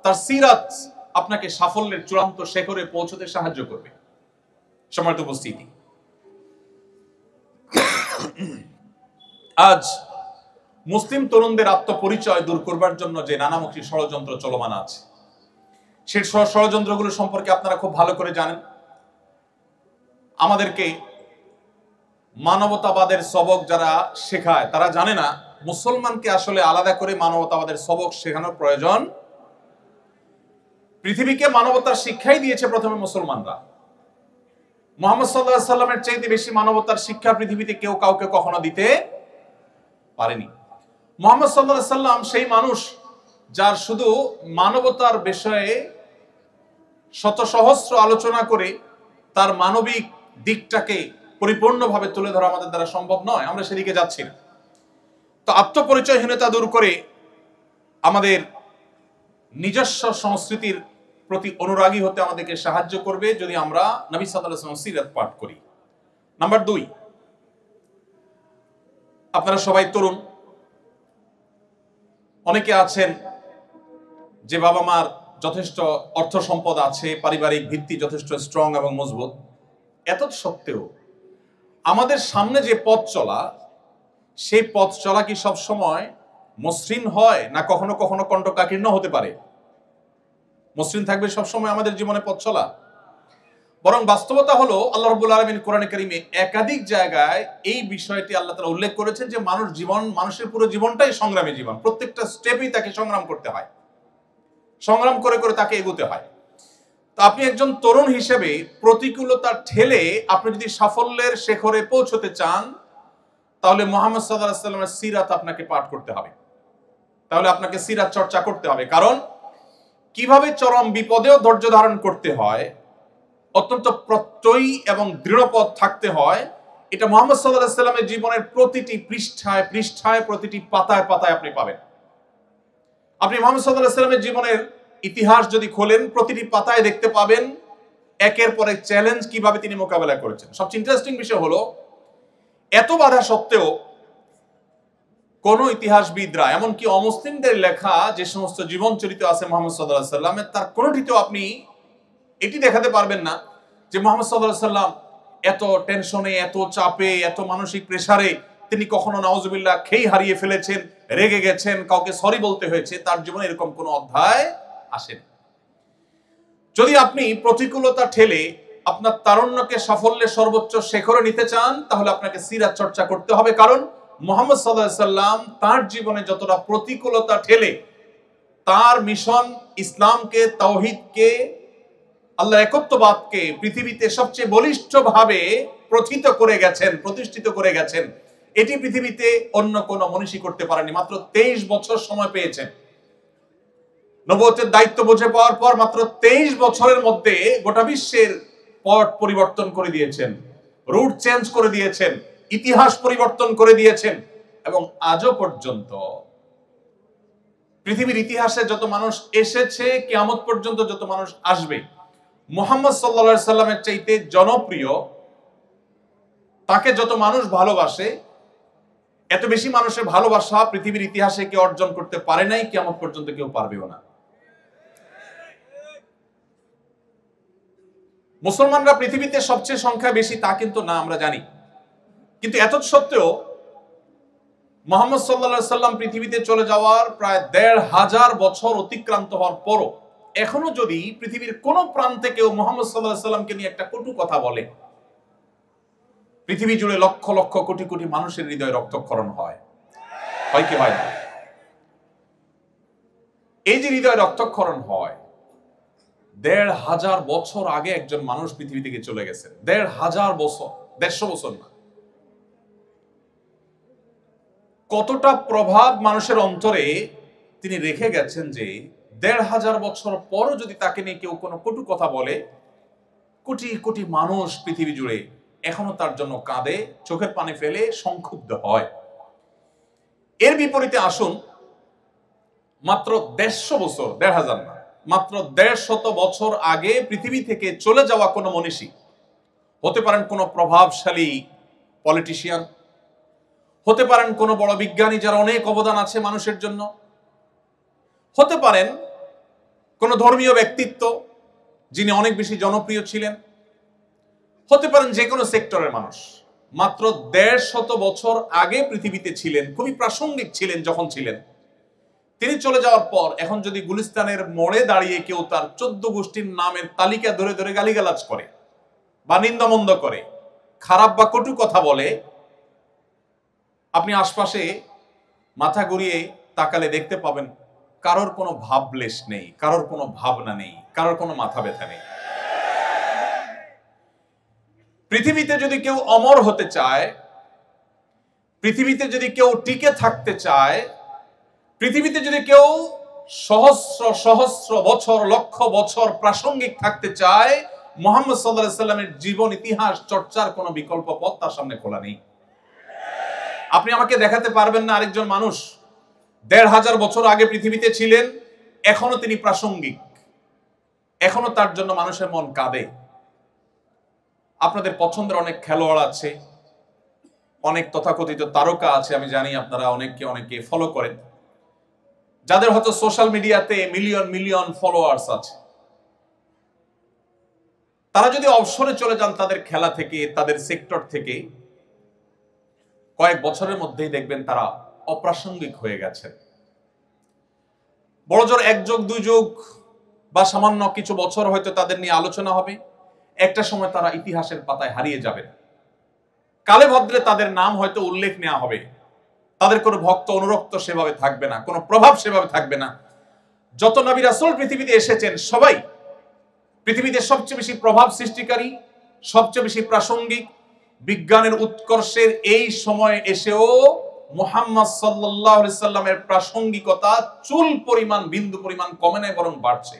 তার সিরাত আপনাকে সাফল্যের চূড়ান্ত শিখরে পৌঁছতে সাহায্য করবে। সম্মানিত উপস্থিতি, আজ মুসলিম তরুণদের আত্মপরিচয় দূর করবার জন্য যে নানামুখী ষড়যন্ত্র চলমান আছে, সেই ষড়যন্ত্রগুলো সম্পর্কে আপনারা খুব ভালো করে জানেন। আমাদেরকে মানবতাবাদের সবক যারা শেখায় তারা জানে না মুসলমানকে আসলে আলাদা করে মানবতাবাদের সবক শেখানোর প্রয়োজন। পৃথিবীকে মানবতার শিক্ষাই দিয়েছে প্রথমে মুসলমানরা। মুহাম্মদ সাল্লাল্লাহু আলাইহি সাল্লামের চাইতে বেশি মানবতার শিক্ষা পৃথিবীতে কেউ কাউকে কখনো দিতে পারেনি। মুহাম্মদ সাল্লাল্লাহু আলাইহি সাল্লাম সেই মানুষ যার শুধু মানবতার বিষয়ে শত সহস্র আলোচনা করে তার মানবিক দিকটাকে পরিপূর্ণভাবে তুলে ধরা আমাদের দ্বারা সম্ভব নয়, আমরা সেদিকে যাচ্ছি না। তো আত্মপরিচয়হীনতা দূর করে আমাদের নিজস্ব সংস্কৃতির প্রতি অনুরাগী হতে আমাদেরকে সাহায্য করবে যদি আমরা নবী সাল্লাল্লাহু আলাইহি ওয়াসাল্লাম সিরাত পাঠ করি। নাম্বার 2, আপনারা সবাই তরুণ, অনেকে আছেন যে বাবা মার যথেষ্ট অর্থ সম্পদ আছে, পারিবারিক ভিত্তি যথেষ্ট স্ট্রং এবং মজবুত। এত সত্ত্বেও আমাদের সামনে যে পথ চলা, সেই পথ চলা কি সব সময় মসৃণ হয় না কখনো কখনো কণ্টকাকীর্ণ হতে পারে? মসৃণ থাকবে সব সময় আমাদের জীবনে পথ চলা? বরং বাস্তবতা হলো আল্লাহ রাব্বুল আলামিন কোরআনে কারীমে একাধিক জায়গায় এই বিষয়টি আল্লাহ তাআলা উল্লেখ করেছেন যে মানুষের পুরো জীবনটাই সংগ্রামী জীবন, প্রত্যেকটা স্টেপেই তাকে সংগ্রাম করতে হয়। সংগ্রাম করে করে তাকে এগোতে হয়। তো আপনি একজন তরুণ হিসেবে প্রতিকূলতা ঠেলে আপনি যদি সাফল্যের শেখরে পৌঁছতে চান, তাহলে মুহাম্মদ সাল্লাল্লাহু আলাইহি ওয়াসাল্লামের সিরাত আপনাকে পাঠ করতে হবে, তাহলে আপনাকে সিরাত চর্চা করতে হবে। কারণ কিভাবে চরম বিপদেও ধৈর্য ধারণ করতে হয়, অত্যন্ত প্রত্যয়ী এবং দৃঢ়পদ থাকতে হয়, এটা মুহাম্মদ সাল্লাল্লাহু আলাইহি ওয়াসাল্লামের জীবনের প্রতিটি পৃষ্ঠায় পৃষ্ঠায়, প্রতিটি পাতায় পাতায় আপনি পাবেন। আপনি মুহাম্মদ সাল্লাল্লাহু আলাইহি ওয়াসাল্লামের জীবনের ইতিহাস যদি খোলেন, প্রতিটি পাতায় দেখতে পাবেন একের পর এক চ্যালেঞ্জ কিভাবে তিনি মোকাবেলা করেছেন। সবচেয়ে ইন্টারেস্টিং বিষয় হলো, এত বাধা সত্ত্বেও কোন ইতিহাসবিদরা, এমনকি অমুসলিমদের লেখা যে সমস্ত জীবন চরিত্র আছে মুহাম্মদ সাল্লাল্লাহু আলাইহি ওয়াসাল্লামের, তার কোনটিতেও আপনি এটি দেখাতে পারবেন না যে মুহাম্মদ সাল্লাল্লাহু আলাইহি ওয়াসাল্লাম এত টেনশনে, এত চাপে, এত মানসিক প্রেসারে তিনি কখনো নাউজুবিল্লাহ খেই হারিয়ে ফেলেছেন, রেগে গেছেন, কাউকে সরি বলতে হয়েছে। তার জীবনে এরকম কোনো অধ্যায় আসেনি। যদি আপনি প্রতিকূলতা ঠেলে আপনার তারুণ্যকে সাফল্যের সর্বোচ্চ শেখরে নিতে চান, তাহলে আপনাকে সিরাত চর্চা করতে হবে। কারণ মুহাম্মদ সাল্লাল্লাহু আলাইহি ওয়াসাল্লাম তার জীবনে যতটা প্রতিকূলতা ঠেলে তার মিশন ইসলামকে, তাওহীদকে, আল্লাহর একত্ববাদকে পৃথিবীতে সবচেয়ে বলিষ্ঠভাবে প্রতিষ্ঠিত করে গেছেন, এটি পৃথিবীতে অন্য কোনো মনীষী করতে পারেনি। মাত্র 23 বছর সময় পেয়েছেন। নবুয়তের দায়িত্ব বুঝে পাওয়ার পর মাত্র 23 বছরের মধ্যে গোটা বিশ্বের পট পরিবর্তন করে দিয়েছেন, রুট চেঞ্জ করে দিয়েছেন, ইতিহাস পরিবর্তন করে দিয়েছেন। এবং আজও পর্যন্ত পৃথিবীর ইতিহাসে যত মানুষ এসেছে, কিয়ামত পর্যন্ত যত মানুষ আসবে, মুহাম্মদ সাল্লাল্লাহু আলাইহি সাল্লামের চাইতে জনপ্রিয়, তাকে যত মানুষ ভালোবাসে, এত বেশি মানুষের ভালোবাসা পৃথিবীর ইতিহাসে কেউ অর্জন করতে পারে নাই, কিয়ামত পর্যন্ত কেউ পারবেও না। মুসলমানরা পৃথিবীতে সবচেয়ে সংখ্যা বেশি তা কিন্তু না, আমরা জানি। কিন্তু এত সত্ত্বেও মুহাম্মদ সাল্লাল্লাহু আলাইহি সাল্লাম পৃথিবীতে চলে যাওয়ার প্রায় ১৫০০ বছর অতিক্রান্ত হওয়ার পরও এখনো যদি পৃথিবীর কোন প্রান্তে কেউ মুহাম্মদ সাল্লাল্লাহু আলাইহি সাল্লামকে নিয়ে একটা কটু কথা বলে, পৃথিবী জুড়ে লক্ষ লক্ষ কোটি কোটি মানুষের হৃদয়ে রক্তক্ষরণ হয় কি হয় না? এই যে হৃদয়ে রক্তক্ষরণ হয়, ১৫০০ বছর আগে একজন মানুষ পৃথিবী থেকে চলে গেছেন। ১৫০০ বছর, ১৫০ বছর না। কতটা প্রভাব মানুষের অন্তরে তিনি রেখে গেছেন যে ১৫০০ বছর পরও যদি তাকে নিয়ে কেউ কোনো কটু কথা বলে, কোটি কোটি মানুষ পৃথিবী জুড়ে এখনো তার জন্য কাঁদে, চোখের পানি ফেলে, সংক্ষুব্ধ হয়। এর বিপরীতে আসুন, মাত্র ১৫০ বছর, ১৫০০ না, মাত্র ১৫০ বছর আগে পৃথিবী থেকে চলে যাওয়া কোনো মনীষী, হতে পারেন কোনো প্রভাবশালী পলিটিশিয়ান, হতে পারেন কোনো বড় বিজ্ঞানী যার অনেক অবদান আছে মানুষের জন্য, হতে পারেন কোনো ধর্মীয় ব্যক্তিত্ব যিনি অনেক বেশি জনপ্রিয় ছিলেন, হতে পারেন যে কোনো সেক্টরের মানুষ, মাত্র ১৫০ বছর আগে পৃথিবীতে ছিলেন, খুবই প্রাসঙ্গিক ছিলেন যখন ছিলেন। তিনি চলে যাওয়ার পর এখন যদি গুলিস্তানের মোড়ে দাঁড়িয়ে কেউ তার 14 গোষ্ঠীর নামের তালিকা ধরে ধরে গালিগালাজ করে বা নিন্দামন্দ করে, খারাপ বা কটু কথা বলে, আপনি আশপাশে মাথা ঘুরিয়ে তাকালে দেখতে পাবেন কারোর কোনো ভাবলেশ নেই, কারোর কোনো ভাবনা নেই, কারোর কোনো মাথা ব্যথা নেই। পৃথিবীতে যদি কেউ অমর হতে চায়, পৃথিবীতে যদি কেউ টিকে থাকতে চায়, পৃথিবীতে যদি কেউ সহস্র সহস্র বছর, লক্ষ বছর প্রাসঙ্গিক থাকতে চায়, মুহাম্মদ সাল্লাল্লাহু আলাইহি সাল্লামের জীবন ইতিহাস চর্চার কোনো বিকল্প পথ তার সামনে খোলা নেই। আপনি আমাকে দেখাতে পারবেন না আরেকজন মানুষ ১৫০০ বছর আগে পৃথিবীতে ছিলেন, এখনো তিনি প্রাসঙ্গিক, এখনো তার জন্য মানুষের মন কাঁদে। আপনাদের পছন্দের অনেক খেলোয়াড় আছে, অনেক তথাকথিত তারকা আছে, আমি জানি আপনারা অনেকে ফলো করেন, যাদের হয়তো সোশ্যাল মিডিয়াতে মিলিয়ন মিলিয়ন ফলোয়ার্স আছে। তারা যদি অবসরে চলে যান তাদের খেলা থেকে, তাদের সেক্টর থেকে, কয়েক বছরের মধ্যেই দেখবেন তারা অপ্রাসঙ্গিক হয়ে গেছেন। বড়জোর ১ যুগ ২ যুগ বা সামান্য কিছু বছর হয়তো তাদের নিয়ে আলোচনা হবে, একটা সময় তারা ইতিহাসের পাতায় হারিয়ে যাবেন। কালে ভদ্রে তাদের নাম হয়তো উল্লেখ নেওয়া হবে, তাদের কোনো ভক্ত অনুরক্ত সেভাবে থাকবে না, কোনো প্রভাব সেভাবে থাকবে না। যত নবী রাসূল পৃথিবীতে এসেছেন সবাই পৃথিবীতে সবচেয়ে বেশি প্রভাব সৃষ্টিকারী, সবচেয়ে বেশি প্রাসঙ্গিক, বিজ্ঞানের উৎকর্ষের এই সময়ে এসেও মুহাম্মদ সাল্লাল্লাহু আলাইহি সাল্লামের প্রাসঙ্গিকতা চুল পরিমাণ, বিন্দু পরিমাণ কমে নাই, বরং বাড়ছে।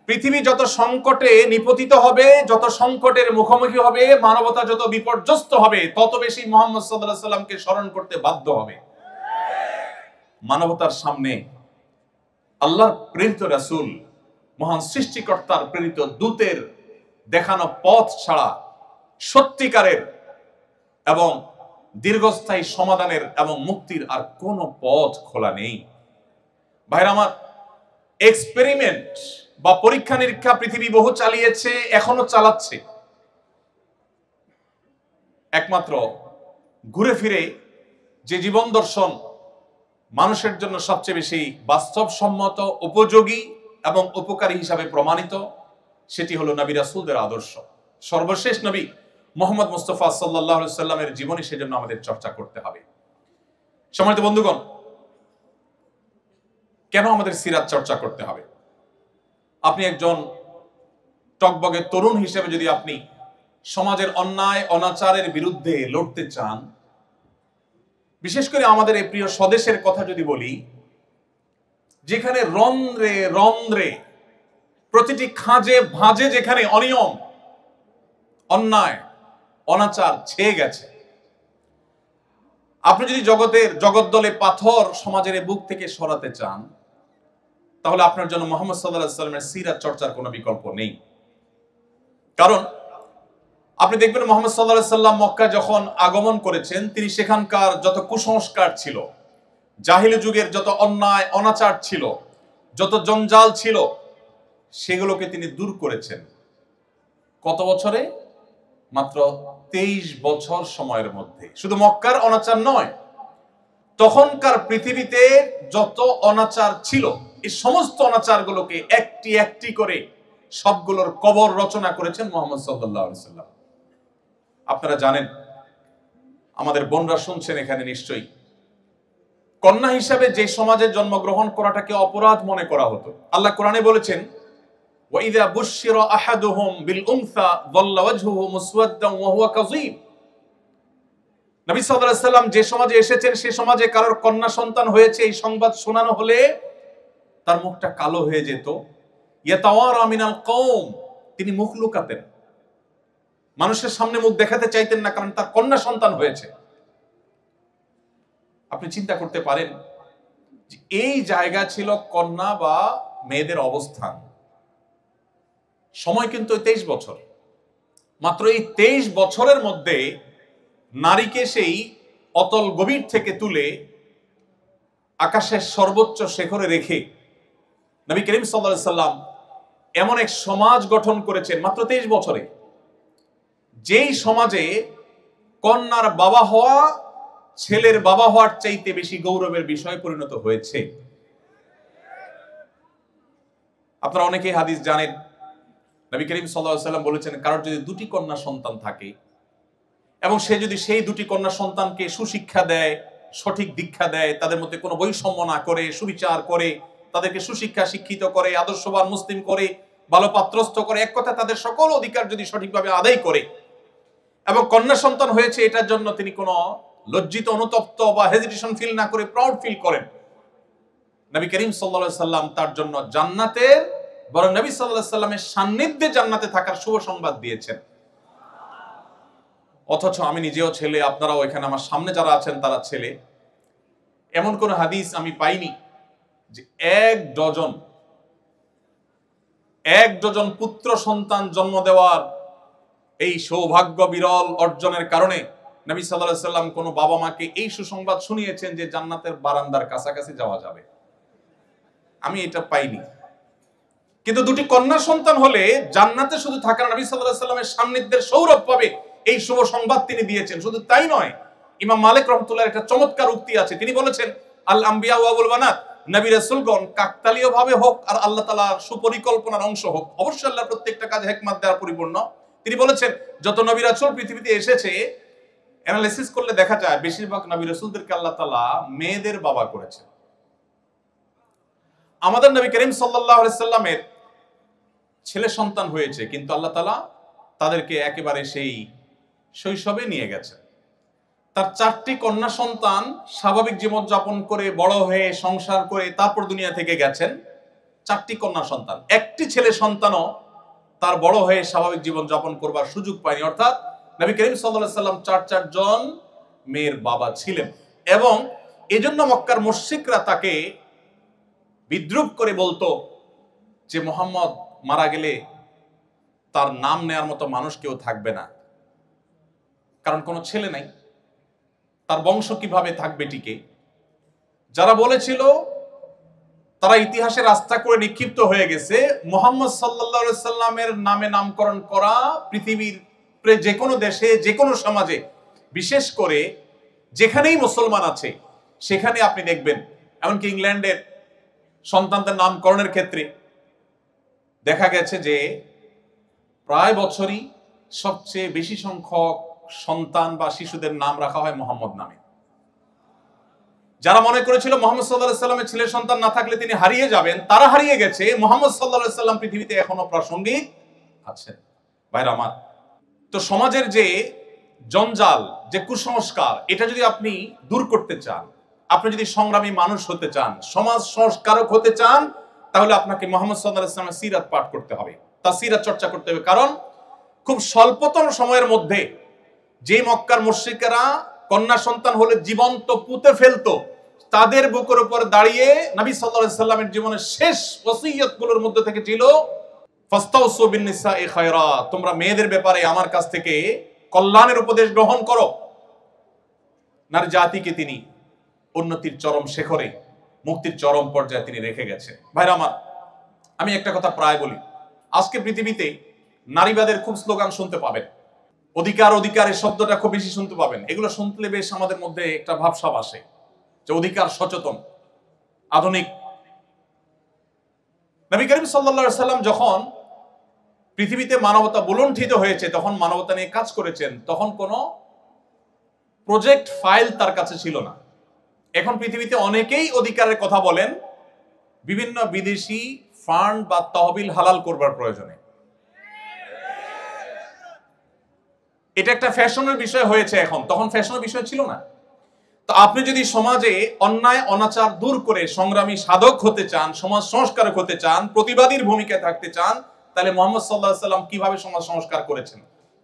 পৃথিবী যত সংকটে নিপতিত হবে, যত সংকটের মুখোমুখি হবে, মানবতা যত বিপর্যস্ত হবে, তত বেশি মুহাম্মদ সাল্লাল্লাহু আলাইহি সাল্লামকে স্মরণ করতে বাধ্য হবে। মানবতার সামনে আল্লাহর প্রেরিত রাসূল, মহান সৃষ্টিকর্তার প্রেরিত দূতের দেখানো পথ ছাড়া সত্যিকারের এবং দীর্ঘস্থায়ী সমাধানের এবং মুক্তির আর কোনো পথ খোলা নেই। ভাইরা আমার, এক্সপেরিমেন্ট বা পরীক্ষা নিরীক্ষা পৃথিবী বহু চালিয়েছে, এখনো চালাচ্ছে। একমাত্র ঘুরে ফিরে যে জীবন দর্শন মানুষের জন্য সবচেয়ে বেশি বাস্তবসম্মত, উপযোগী এবং উপকারী হিসাবে প্রমাণিত, সেটি হলো নবী রাসূলদের আদর্শ। সর্বশেষ নবী মুহাম্মদ মুস্তাফা সাল্লাল্লাহু আলাইহি সাল্লামের জীবনী সেজন্য আমাদের চর্চা করতে হবে। সম্মানিত বন্ধুগণ, কেন আমাদের সিরাত চর্চা করতে হবে? আপনি একজন টকবগে তরুণ হিসেবে যদি আপনি সমাজের অন্যায় অনাচারের বিরুদ্ধে লড়তে চান, বিশেষ করে আমাদের এই প্রিয় স্বদেশের কথা যদি বলি, যেখানে রন্ধ্রে রন্ধ্রে প্রতিটি খাঁজে ভাঁজে যেখানে অনিয়ম, অন্যায়, অনাচার ছেয়ে গেছে, আপনি যদি জগদ্দলে পাথর সমাজের বুক থেকে সরাতে চান, তাহলে আপনার জন্য মুহাম্মদ সাল্লাল্লাহু আলাইহি সাল্লামের সিরাত চর্চার কোনো বিকল্প নেই। কারণ আপনি দেখবেন মুহাম্মদ সাল্লাল্লাহু আলাইহি সাল্লাম মক্কা যখন আগমন করেছেন, তিনি সেখানকার যত কুসংস্কার ছিল, জাহিলি যুগের যত অন্যায় অনাচার ছিল, যত জঞ্জাল ছিল, সেগুলোকে তিনি দূর করেছেন। কত বছরে? মাত্র 23 বছর সময়ের মধ্যে। শুধু মক্কার অনাচার নয়, তখনকার পৃথিবীতে যত অনাচার ছিল, এই সমস্ত অনাচারগুলোকে একটি একটি করে সবগুলোর কবর রচনা করেছেন মুহাম্মদ সাল্লাল্লাহু আলাইহি সাল্লাম। আপনারা জানেন, আমাদের বোনরা শুনছেন এখানে নিশ্চয়ই, কন্যা হিসাবে যে সমাজে জন্মগ্রহণ করাটাকে অপরাধ মনে করা হতো। আল্লাহ কোরআনে বলেছেন, ওয়াইযা বুশশিরা আহাদুহুম বিল উনসা যাল্লা ওয়াজহুহু মুসওয়াদ্দান ওয়া হুয়া কাযীব। নবী সাল্লাল্লাহু আলাইহি সাল্লাম যে সমাজে এসেছেন, সে সমাজে কারোর কন্যা সন্তান হয়েছে এই সংবাদ শোনানো হলে তার মুখটা কালো হয়ে যেত। ইয়াতাওয়ারা মিনাল কওম, তিনি মুখ লুকাতেন, মানুষের সামনে মুখ দেখাতে চাইতেন না, কারণ তার কন্যা সন্তান হয়েছে। আপনি চিন্তা করতে পারেন যে এই জায়গা ছিল কন্যা বা মেয়েদের অবস্থান। সময় কিন্তু 23 বছর। মাত্র এই 23 বছরের মধ্যে নারীকে সেই অতল গভীর থেকে তুলে আকাশের সর্বোচ্চ শিখরে রেখে নবী করিম সাল্লাল্লাহু আলাইহি সাল্লাম এমন এক সমাজ গঠন করেছেন মাত্র 23 বছরে, যেই সমাজে কন্যার বাবা হওয়া ছেলের বাবা হওয়ার চাইতে বেশি গৌরবের বিষয় পরিণত হয়েছে। আপনারা অনেকেই হাদিস জানেন, নবী করিম সাল্লাল্লাহু আলাইহি সাল্লাম বলেছেন, কারোর যদি দুটি কন্যা সন্তান থাকে এবং সে যদি সেই দুটি কন্যা সন্তানকে সুশিক্ষা দেয়, সঠিক দীক্ষা দেয়, তাদের মধ্যে কোনো বৈষম্য না করে, সুবিচার করে, তাদেরকে সুশিক্ষা শিক্ষিত করে, আদর্শবান মুসলিম করে, ভালো পাত্রস্থ করে, এক কথা তাদের সকল অধিকার যদি সঠিকভাবে আদায় করে, এবং কন্যা সন্তান হয়েছে এটার জন্য তিনি কোনো লজ্জিত, অনুতপ্ত বা হেজিটেশন ফিল না করে প্রাউড ফিল করেন, নবী করিম সাল্লাল্লাহু আলাইহি সাল্লাম তার জন্য জান্নাতের, বরং নবী সাল্লাল্লাহু আলাইহি সাল্লামের সান্নিধ্যে জান্নাতে থাকার শুভ সংবাদ দিয়েছেন। অথচ আমি নিজেও ছেলে, আপনারাও এখানে আমার সামনে যারা আছেন তারা ছেলে। এমন কোন হাদিস আমি পাইনি যে এক ডজন পুত্র সন্তান জন্ম দেওয়ার এই সৌভাগ্য বিরল অর্জনের কারণে নবী সাল্লাল্লাহু আলাইহি সাল্লাম কোন বাবা মাকে এই সুসংবাদ শুনিয়েছেন যে জান্নাতের বারান্দার কাছাকাছি যাওয়া যাবে। আমি এটা পাইনি। কিন্তু দুটি কন্যা সন্তান হলে জান্নাতে শুধু থাকা নবী সাল্লাল্লাহু আলাইহি সাল্লামের সান্নিধ্যের সৌরভ পাবে, এই শুভ সংবাদ তিনি দিয়েছেন। শুধু তাই নয়, ইমাম মালিক রাহমাতুল্লাহর একটা চমৎকার উক্তি আছে। তিনি বলেছেন, আল আম্বিয়া ওয়া আবুল বানাত, নবী রাসূলগণ কাকতালীয় ভাবে হোক আর আল্লাহ তাআলার সুপরিকল্পনার অংশ হোক, অবশ্যই আল্লাহর প্রত্যেকটা কাজ হিকমত দ্বারা পরিপূর্ণ। তিনি বলেছেন, যত নবী রাসূল পৃথিবীতে এসেছে, অ্যানালাইসিস করলে দেখা যায় বেশিরভাগ নবী রাসূলদেরকে আল্লাহ তাআলা মেয়েদের বাবা করেছেন। আমাদের নবী করিম সাল্লাল্লাহু আলাইহি সাল্লামের ছেলে সন্তান হয়েছে, কিন্তু আল্লাহ তাআলা তাদেরকে একেবারে সেই শৈশবে নিয়ে গেছে। তার 4টি কন্যা সন্তান স্বাভাবিক জীবন যাপন করে বড় হয়ে সংসার করে তারপর দুনিয়া থেকে গেছেন। 4টি কন্যা সন্তান, একটি ছেলে সন্তানও তার বড় হয়ে স্বাভাবিক জীবন যাপন করবার সুযোগ পায়নি। অর্থাৎ নবী করিম সাল্লাল্লাহু আলাইহি সাল্লাম 4 জন মেয়ের বাবা ছিলেন, এবং এজন্য মক্কার মুশরিকরা তাকে বিদ্রূপ করে বলতো যে মুহাম্মদ মারা গেলে তার নাম নেয়ার মতো মানুষ কেউ থাকবে না, কারণ কোনো ছেলে নাই, তার বংশ কিভাবে থাকবে টিকে। যারা বলেছিল তারা ইতিহাসে রাস্তা করে নিক্ষিপ্ত হয়ে গেছে। মুহাম্মদ সাল্লাল্লাহু আলাইহি সাল্লামের নামে নামকরণ করা পৃথিবীর যে কোনো দেশে, যে কোনো সমাজে, বিশেষ করে যেখানেই মুসলমান আছে সেখানে আপনি দেখবেন, এমনকি ইংল্যান্ডের সন্তানদের নামকরণের ক্ষেত্রে দেখা গেছে যে প্রায় বছরই সবচেয়ে বেশি সংখ্যক সন্তান বা শিশুদের নাম রাখা হয় মোহাম্মদ নামে। যারা মনে করেছিল মুহাম্মদ সাল্লাল্লাহু আলাইহি সাল্লামের ছেলে সন্তান না থাকলে তিনি হারিয়ে যাবেন, তারা হারিয়ে গেছে। মুহাম্মদ সাল্লাল্লাহু আলাইহি সাল্লাম পৃথিবীতে এখনো প্রাসঙ্গিক আছেন। ভাইরা আমার, তো সমাজের যে জঞ্জাল, যে কুসংস্কার, এটা যদি আপনি দূর করতে চান, আপনি যদি সংগ্রামী মানুষ হতে চান, সমাজ সংস্কারক হতে চান, তাহলে আপনাকে মুহাম্মদ সাল্লাল্লাহু আলাইহি সাল্লামের সিরাত পাঠ করতে হবে, তার সিরাত চর্চা করতে হবে। কারণ খুব স্বল্পতম সময়ের মধ্যে যে মক্কার মুশরিকেরা কন্যা সন্তান হলে জীবন্ত পুঁতে ফেলতো, তাদের বুকের উপর দাঁড়িয়ে নবী সাল্লাল্লাহু আলাইহি সাল্লামের জীবনের শেষ ওসিয়তগুলোর মধ্যে থেকে ছিল ফাস্তাউসু বিন-নিসাই খায়রা, তোমরা মেয়েদের ব্যাপারে আমার কাছ থেকে কল্যাণের উপদেশ গ্রহণ করো। নারী জাতিকে তিনি উন্নতির চরম শিখরে, মুক্তির চরম পর্যায়ে তিনি রেখে গেছে। ভাইরা আমার, আমি একটা কথা প্রায় বলি, আজকে পৃথিবীতে নারীবাদের খুব স্লোগান শুনতে পাবেন, অধিকার অধিকারের শব্দটা খুব বেশি শুনতে পাবেন। এগুলো শুনলে বেশ আমাদের মধ্যে একটা ভাবসাব আসে যে অধিকার সচেতন, আধুনিক। নবী করিম সাল্লাল্লাহু আলাইহি সাল্লাম যখন পৃথিবীতে মানবতা বুলুণ্ঠিত হয়েছে, তখন মানবতা নিয়ে কাজ করেছেন, তখন কোনো প্রজেক্ট ফাইল তার কাছে ছিল না। এখন পৃথিবীতে অনেকেই অধিকারের কথা বলেন বিভিন্ন বিদেশি ফান্ড বা তহবিল হালাল করবার প্রয়োজনে। এটা একটা ফ্যাশনের বিষয় হয়েছে এখন, তখন ফ্যাশনের বিষয় ছিল না। তো আপনি যদি সমাজে অন্যায় অনাচার দূর করে সংগ্রামী সাধক হতে চান, সমাজ সংস্কারক হতে চান, প্রতিবাদীর ভূমিকায় থাকতে চান, তাহলে মুহাম্মদ সাল্লাল্লাহু আলাইহি সাল্লাম কিভাবে সমাজ সংস্কার করেছেন,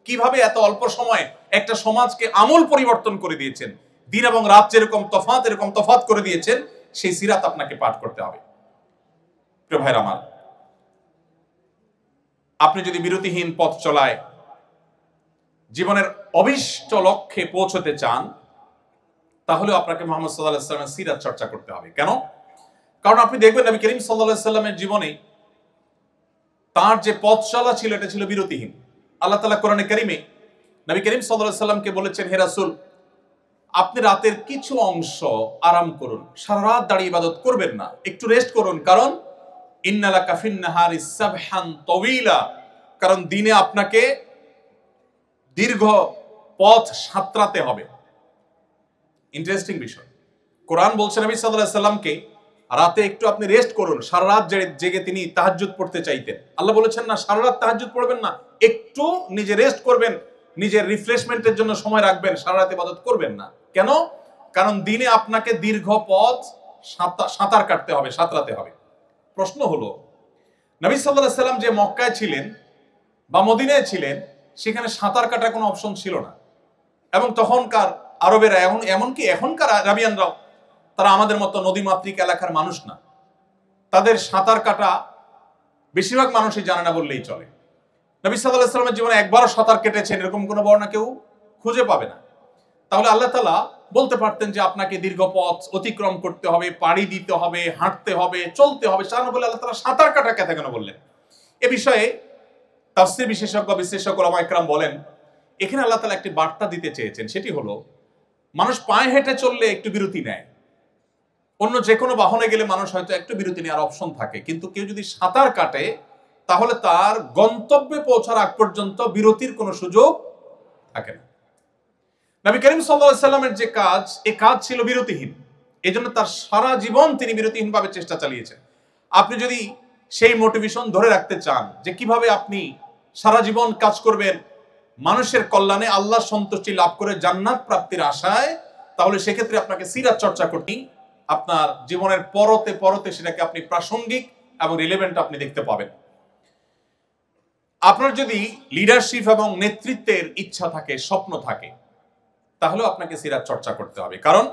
কিভাবে এত অল্প সময়ে একটা সমাজকে আমূল পরিবর্তন করে দিয়েছেন, দিন এবং রাত যেরকম তফাৎ এরকম তফাৎ করে দিয়েছেন, সেই সিরাত আপনাকে পাঠ করতে হবে। প্রিয় ভাইরা আমার, আপনি যদি বিরতিহীন পথ চলায় জীবনের অভিষ্ট লক্ষ্যে পৌঁছতে চান, তাহলে আপনাকে মুহাম্মদ সাল্লাল্লাহু আলাইহি সাল্লামের সিরাত চর্চা করতে হবে। কেন? কারণ আপনি দেখবেন নবী করিম সাল্লাল্লাহু আলাইহি সাল্লামের জীবনে তার যে পথ চলা ছিল, এটা ছিল বিরতিহীন। আল্লাহ তাআলা কোরআনে কারীমে নবী করিম সাল্লাল্লাহু আলাইহি সাল্লামকে বলেছেন, হে রাসূল, আপনি রাতের কিছু অংশ আরাম করুন, সারা রাত দাঁড়িয়ে ইবাদত করবেন না, একটু রেস্ট করুন। কারণ ইন্না লাকা ফিন নাহারি সাবহান তাওয়িলা, কারণ দিনে আপনাকে দীর্ঘ পথ সাঁতরাতে হবে। ইন্টারেস্টিং বিষয়, কোরআন বলছে নবী সাল্লাল্লাহু আলাইহি সাল্লামকে রাতে একটু আপনি রেস্ট করুন। সারা রাত জেগে তিনি তাহাজ্জুদ পড়তে চাইতেন। আল্লাহ বলেছেন না সারা রাত তাহাজ্জুদ পড়বেন না, একটু নিজে রেস্ট করবেন, নিজের রিফ্রেশমেন্টের জন্য সময় রাখবেন, সারা রাত ইবাদত করবেন না। কেন? কারণ দিনে আপনাকে দীর্ঘ পথ সাঁতার কাটতে হবে, সাঁতরাতে হবে। প্রশ্ন হলো, নবী সাল্লাল্লাহু আলাইহি সাল্লাম যে মক্কায় ছিলেন বা মদিনায় ছিলেন, সেখানে সাঁতার কাটার কোনো অপশন ছিল না। এবং তখনকার আরবেরা, এমনকি এখনকার আরাবিয়ানরাও, তারা আমাদের মতো নদীমাতৃক এলাকার মানুষ না। তাদের সাঁতার কাটা বেশিরভাগ মানুষই জানে না বললেই চলে। নবী সাল্লাল্লাহু আলাইহি সাল্লামের জীবনে একবারও সাঁতার কেটেছেন এরকম কোনো বর্ণনা কেউ খুঁজে পাবে না। তাহলে আল্লাহ তাআলা বলতে পারতেন যে আপনাকে দীর্ঘ পথ অতিক্রম করতে হবে, পাড়ি দিতে হবে, হাঁটতে হবে, চলতে হবে, সারা বলে আল্লাহ তাআলা সাঁতার কাটা কথা কেন বললেন? এ বিষয়ে তাফসীর বিশেষজ্ঞ বিশ্লেষক ওলামা ইকরাম বলেন, এখানে আল্লাহ তাআলা একটি বার্তা দিতে চেয়েছেন। সেটি হলো, মানুষ পায়ে হেঁটে চললে একটু বিরতি নেয়, অন্য যে কোনো বাহনে গেলে মানুষ হয়তো একটু বিরতি নেওয়ার অপশন থাকে, কিন্তু কেউ যদি সাঁতার কাটে তাহলে তার গন্তব্যে পৌঁছার আগ পর্যন্ত বিরতির কোনো সুযোগ থাকে না। নবী করিম সাল্লাল্লাহু আলাইহি সাল্লামের যে কাজ, এই কাজ ছিল বিরতিহীন। এজন্য তার সারা জীবন তিনি বিরতিহীনভাবে চেষ্টা চালিয়েছেন। আপনি যদি সেই মোটিভেশন ধরে রাখতে চান যে কিভাবে আপনি সারা জীবন কাজ করবেন মানুষের কল্যাণে, আল্লাহ সন্তুষ্টি লাভ করে জান্নাত প্রাপ্তির আশায়, তাহলে সেক্ষেত্রে আপনাকে সিরাত চর্চা করতেই আপনার জীবনের পরতে পরতে সেটাকে আপনি প্রাসঙ্গিক এবং রিলেভেন্ট আপনি দেখতে পাবেন। আপনার যদি লিডারশিপ এবং নেতৃত্বের ইচ্ছা থাকে, স্বপ্ন থাকে, তাহলে আপনাকে সিরাত চর্চা করতে হবে। কারণ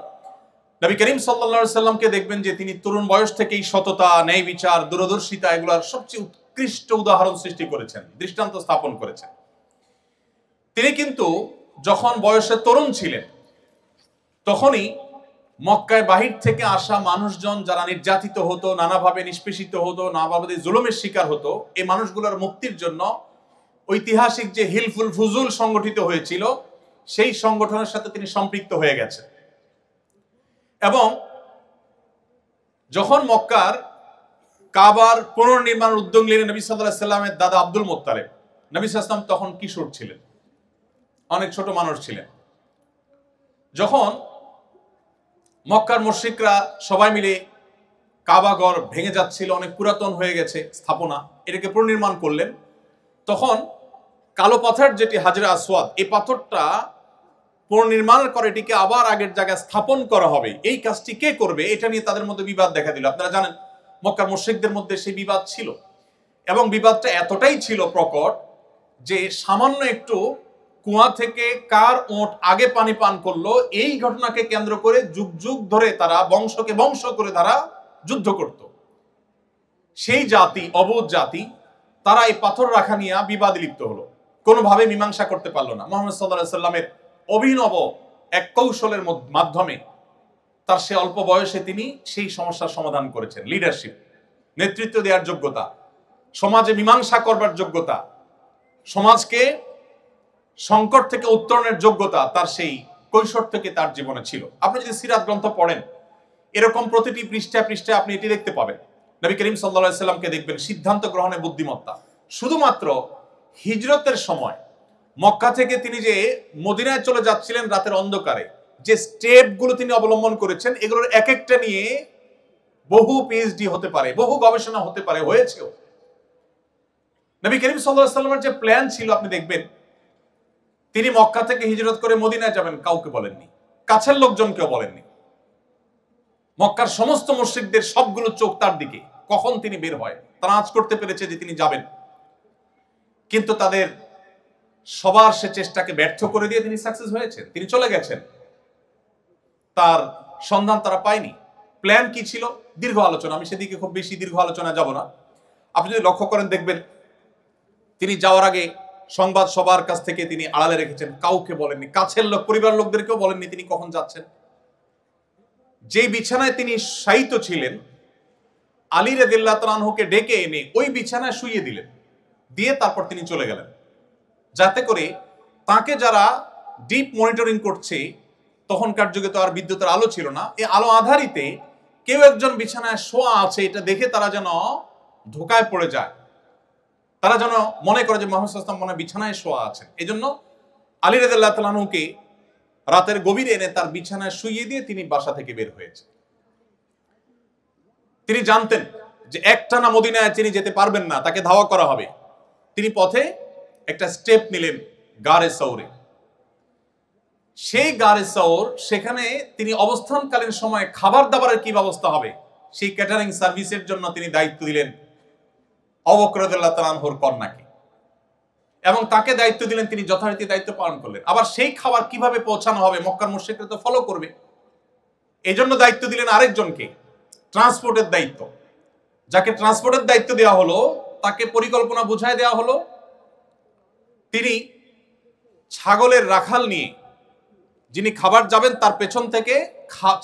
নবী করিম সাল্লাল্লাহু আলাইহি সাল্লামকে দেখবেন যে তিনি তরুণ বয়স থেকেই সততা, ন্যায় বিচার, দূরদর্শিতা এগুলোর সবচেয়ে উৎকৃষ্ট উদাহরণ সৃষ্টি করেছেন, দৃষ্টান্ত স্থাপন করেছেন। তিনি কিন্তু যখন বয়সে তরুণ ছিলেন তখনই মক্কায় বাহির থেকে আসা মানুষজন যারা নির্যাতিত হতো, নানাভাবে নিষ্পেষিত হতো, নানাভাবে জুলুমের শিকার হতো, এই মানুষগুলোর মুক্তির জন্য ঐতিহাসিক যে হিলফুল ফুজুল সংগঠিত হয়েছিল সেই সংগঠনের সাথে তিনি সম্পৃক্ত হয়ে গেছেন। এবং যখন মক্কার কাবার পুনর্নির্মাণের উদ্যোগ নিলেন নবী সাল্লাল্লাহু আলাইহি সাল্লামের দাদা আব্দুল মুত্তালিব, নবী সাল্লাল্লাহু আলাইহি সাল্লাম তখন কিশোর ছিলেন, অনেক ছোট মানুষ ছিলেন। যখন মক্কার মুশরিকরা সবাই মিলে কাবাঘর ভেঙে যাচ্ছিল, অনেক পুরাতন হয়ে গেছে স্থাপনা, এটাকে পুনর্নির্মাণ করলেন, তখন কালো পাথর যেটি হাজরে আসওয়াদ, এই পাথরটা পুনর্নির্মাণ করে এটিকে আবার আগের জায়গায় স্থাপন করা হবে, এই কাজটি কে করবে, এটা নিয়ে তাদের মধ্যে বিবাদ দেখা দিল। আপনারা জানেন মক্কার মুশরিকদের মধ্যে সেই বিবাদ ছিল, এবং বিবাদটা এতটাই ছিল প্রকট যে সামান্য একটু কুয়া থেকে কার ওঁট আগে পানি পান করলো, এই ঘটনাকে কেন্দ্র করে যুগ যুগ ধরে তারা বংশকে বংশ করে তারা যুদ্ধ করত। সেই জাতি, অবুঝ জাতি, তারা এই পাথর রাখা নিয়ে বিবাদে লিপ্ত হলো, কোনোভাবে মীমাংসা করতে পারলো না। মুহাম্মদ সাল্লাল্লাহু আলাইহি সাল্লামের অভিনব এক কৌশলের মাধ্যমে তার সে অল্প বয়সে তিনি সেই সমস্যার সমাধান করেছেন। লিডারশিপ, নেতৃত্ব দেওয়ার যোগ্যতা, সমাজে মীমাংসা করবার যোগ্যতা, সমাজকে সংকট থেকে উত্তরণের যোগ্যতা তার সেই কৈশোর থেকে তার জীবনে ছিল। আপনি যদি সিরাত গ্রন্থ পড়েন, এরকম প্রতিটি পৃষ্ঠায় পৃষ্ঠায় আপনি এটি দেখতে পাবেন। নবী করিম সাল্লাল্লাহু আলাইহি সাল্লামকে দেখবেন সিদ্ধান্ত গ্রহণে বুদ্ধিমত্তা। শুধুমাত্র হিজরতের সময় মক্কা থেকে তিনি যে মদিনায় চলে যাচ্ছিলেন রাতের অন্ধকারে, যে স্টেপগুলো তিনি অবলম্বন করেছেন, এগুলোর এক একটা নিয়ে বহু পিএইচডি হতে পারে, বহু গবেষণা হতে পারে, হয়েছেও। নবী করিম সাল্লাল্লাহু আলাইহি সাল্লামের যে প্ল্যান ছিল আপনি দেখবেন, তিনি মক্কা থেকে হিজরত করে মদিনায় যাবেন কাউকে বলেননি, কাছের লোকজনকেও বলেননি। মক্কার সমস্ত মুশরিকদের সবগুলো চোখ তার দিকে, কখন তিনি বের হয়। তারা আঁচ করতে পেরেছে যে তিনি যাবেন, কিন্তু তাদের সবার সে চেষ্টাকে ব্যর্থ করে দিয়ে তিনি সাকসেস হয়েছেন, তিনি চলে গেছেন। তার সন্ধান তারা পায়নি। প্ল্যান কি ছিল? দীর্ঘ আলোচনা, আমি সেদিকে খুব বেশি দীর্ঘ আলোচনা যাব না। আপনি যদি লক্ষ্য করেন দেখবেন তিনি যাওয়ার আগে সংবাদ সবার কাছ থেকে তিনি আড়ালে রেখেছেন, কাউকে বলেননি, কাছের লোক, পরিবার লোকদেরকেও বলেননি তিনি কখন যাচ্ছেন। যেই বিছানায় তিনি শায়িত ছিলেন, আলী রাদিয়াল্লাহু তাআলা আনহুকে ডেকে এনে ওই বিছানায় শুইয়ে দিলেন, দিয়ে তারপর তিনি চলে গেলেন, যাতে করে তাকে যারা ডিপ মনিটরিং করছে, তখনকার যুগে তো আর বিদ্যুতের আলো ছিল না, এই আলো আধারিতে কেউ একজন বিছানায় শোয়া আছে এটা দেখে তারা যেন ধোকায় পড়ে যায়, তারা যেন মনে করে যে মুহাম্মদ সাল্লাল্লাহু আলাইহি ওয়াসাল্লাম মনে বিছানায় শোয়া আছেন। এই জন্য আলী রাদিয়াল্লাহু তাআলা আনহুকে রাতের গভীরে এনে তার বিছানায় শুইয়ে দিয়ে তিনি বাসা থেকে বের হয়েছে। তিনি জানতেন যে একটানা মদিনায় তিনি যেতে পারবেন না, তাকে ধাওয়া করা হবে। তিনি পথে একটা স্টেপ নিলেন গারে সৌরে। সেই গারে সৌর, সেখানে তিনি অবস্থানকালীন সময়ে খাবার দাবারের কি ব্যবস্থা হবে সেই ক্যাটারিং সার্ভিসের জন্য তিনি দায়িত্ব দিলেন আবু বকর রাদিয়াল্লাহু তাআলা আনহুর কন্যাকে, এবং তাকে দায়িত্ব দিলেন, তিনি যথারীতি দায়িত্ব পালন করলেন। আবার সেই খাবার কিভাবে পৌঁছানো হবে, মক্কার মুশরিকরা তো ফলো করবে, এই জন্য দায়িত্ব দিলেন আরেকজনকে, ট্রান্সপোর্টের দায়িত্ব। যাকে ট্রান্সপোর্টের দায়িত্ব দেওয়া হলো তাকে পরিকল্পনা বুঝায় দেওয়া হলো, তিনি ছাগলের রাখাল নিয়ে, যিনি খাবার যাবেন তার পেছন থেকে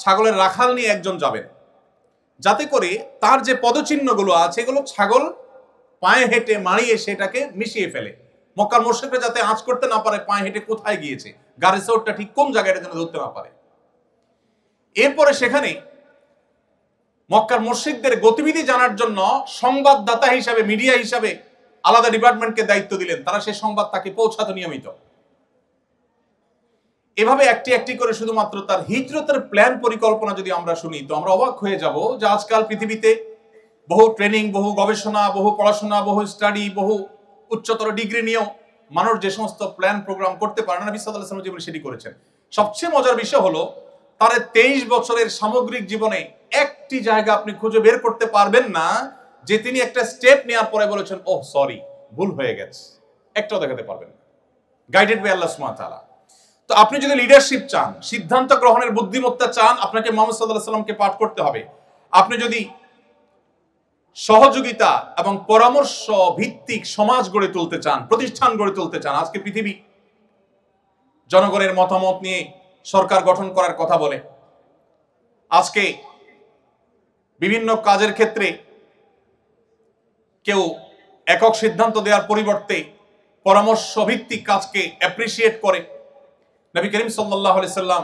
ছাগলের রাখাল নিয়ে একজন যাবেন, যাতে করে তার যে পদচিহ্নগুলো আছে এগুলো ছাগল পায়ে হেঁটে মারিয়ে সেটাকে মিশিয়ে ফেলে, মক্কার মুশরিকরা যাতে আঁচ করতে না পারে পায়ে হেঁটে কোথায় গিয়েছে, গাড়ি সৌরটা ঠিক কোন জায়গায় যেন ধরতে না পারে। এরপরে সেখানে মক্কার মুশরিকদের গতিবিধি জানার জন্য সংবাদদাতা হিসাবে, মিডিয়া হিসাবে আলাদা ডিপার্টমেন্টকে দায়িত্ব দিলেন, তারা সেই সংবাদ তাকে পৌঁছাতো নিয়মিত। এভাবে একটি একটি করে শুধুমাত্র তার হিজরতের প্ল্যান পরিকল্পনা যদি আমরা শুনি তো আমরা অবাক হয়ে যাব যে আজকাল পৃথিবীতে বহু ট্রেনিং, বহু গবেষণা, বহু পড়াশোনা, বহু স্টাডি, বহু উচ্চতর ডিগ্রি নিয়েও মানুষ যে সমস্ত প্ল্যান প্রোগ্রাম করতে পারে না, নবী সাল্লাল্লাহু আলাইহি ওয়াসাল্লাম জীবনে সেটি করেছেন। সবচেয়ে মজার বিষয় হলো তার 23 বছরের সামগ্রিক জীবনে একটি জায়গা আপনি খুঁজে বের করতে পারবেন না যে তিনি একটা স্টেপ নেওয়ার পরে বলেছেন ওহ সরি, ভুল হয়ে গেছে, একটাও দেখাতে পারবেন না। গাইডেড বাই আল্লাহ সুবহানাহু ওয়া তাআলা। তো আপনি যদি লিডারশিপ চান, সিদ্ধান্ত গ্রহণের বুদ্ধিমত্তা চান, আপনাকে মুহাম্মদ সাল্লাল্লাহু আলাইহি ওয়াসাল্লামকে পাঠ করতে হবে। আপনি যদি সহযোগিতা এবং পরামর্শ ভিত্তিক সমাজ গড়ে তুলতে চান, প্রতিষ্ঠান গড়ে তুলতে চান, আজকে পৃথিবী জনগণের মতামত নিয়ে সরকার গঠন করার কথা বলে। আজকে বিভিন্ন কাজের ক্ষেত্রে কেউ একক সিদ্ধান্ত দেওয়ার পরিবর্তে পরামর্শ ভিত্তিক কাজকে অ্যাপ্রিসিয়েট করে। নবী করিম সাল্লাল্লাহু আলাইহি সাল্লাম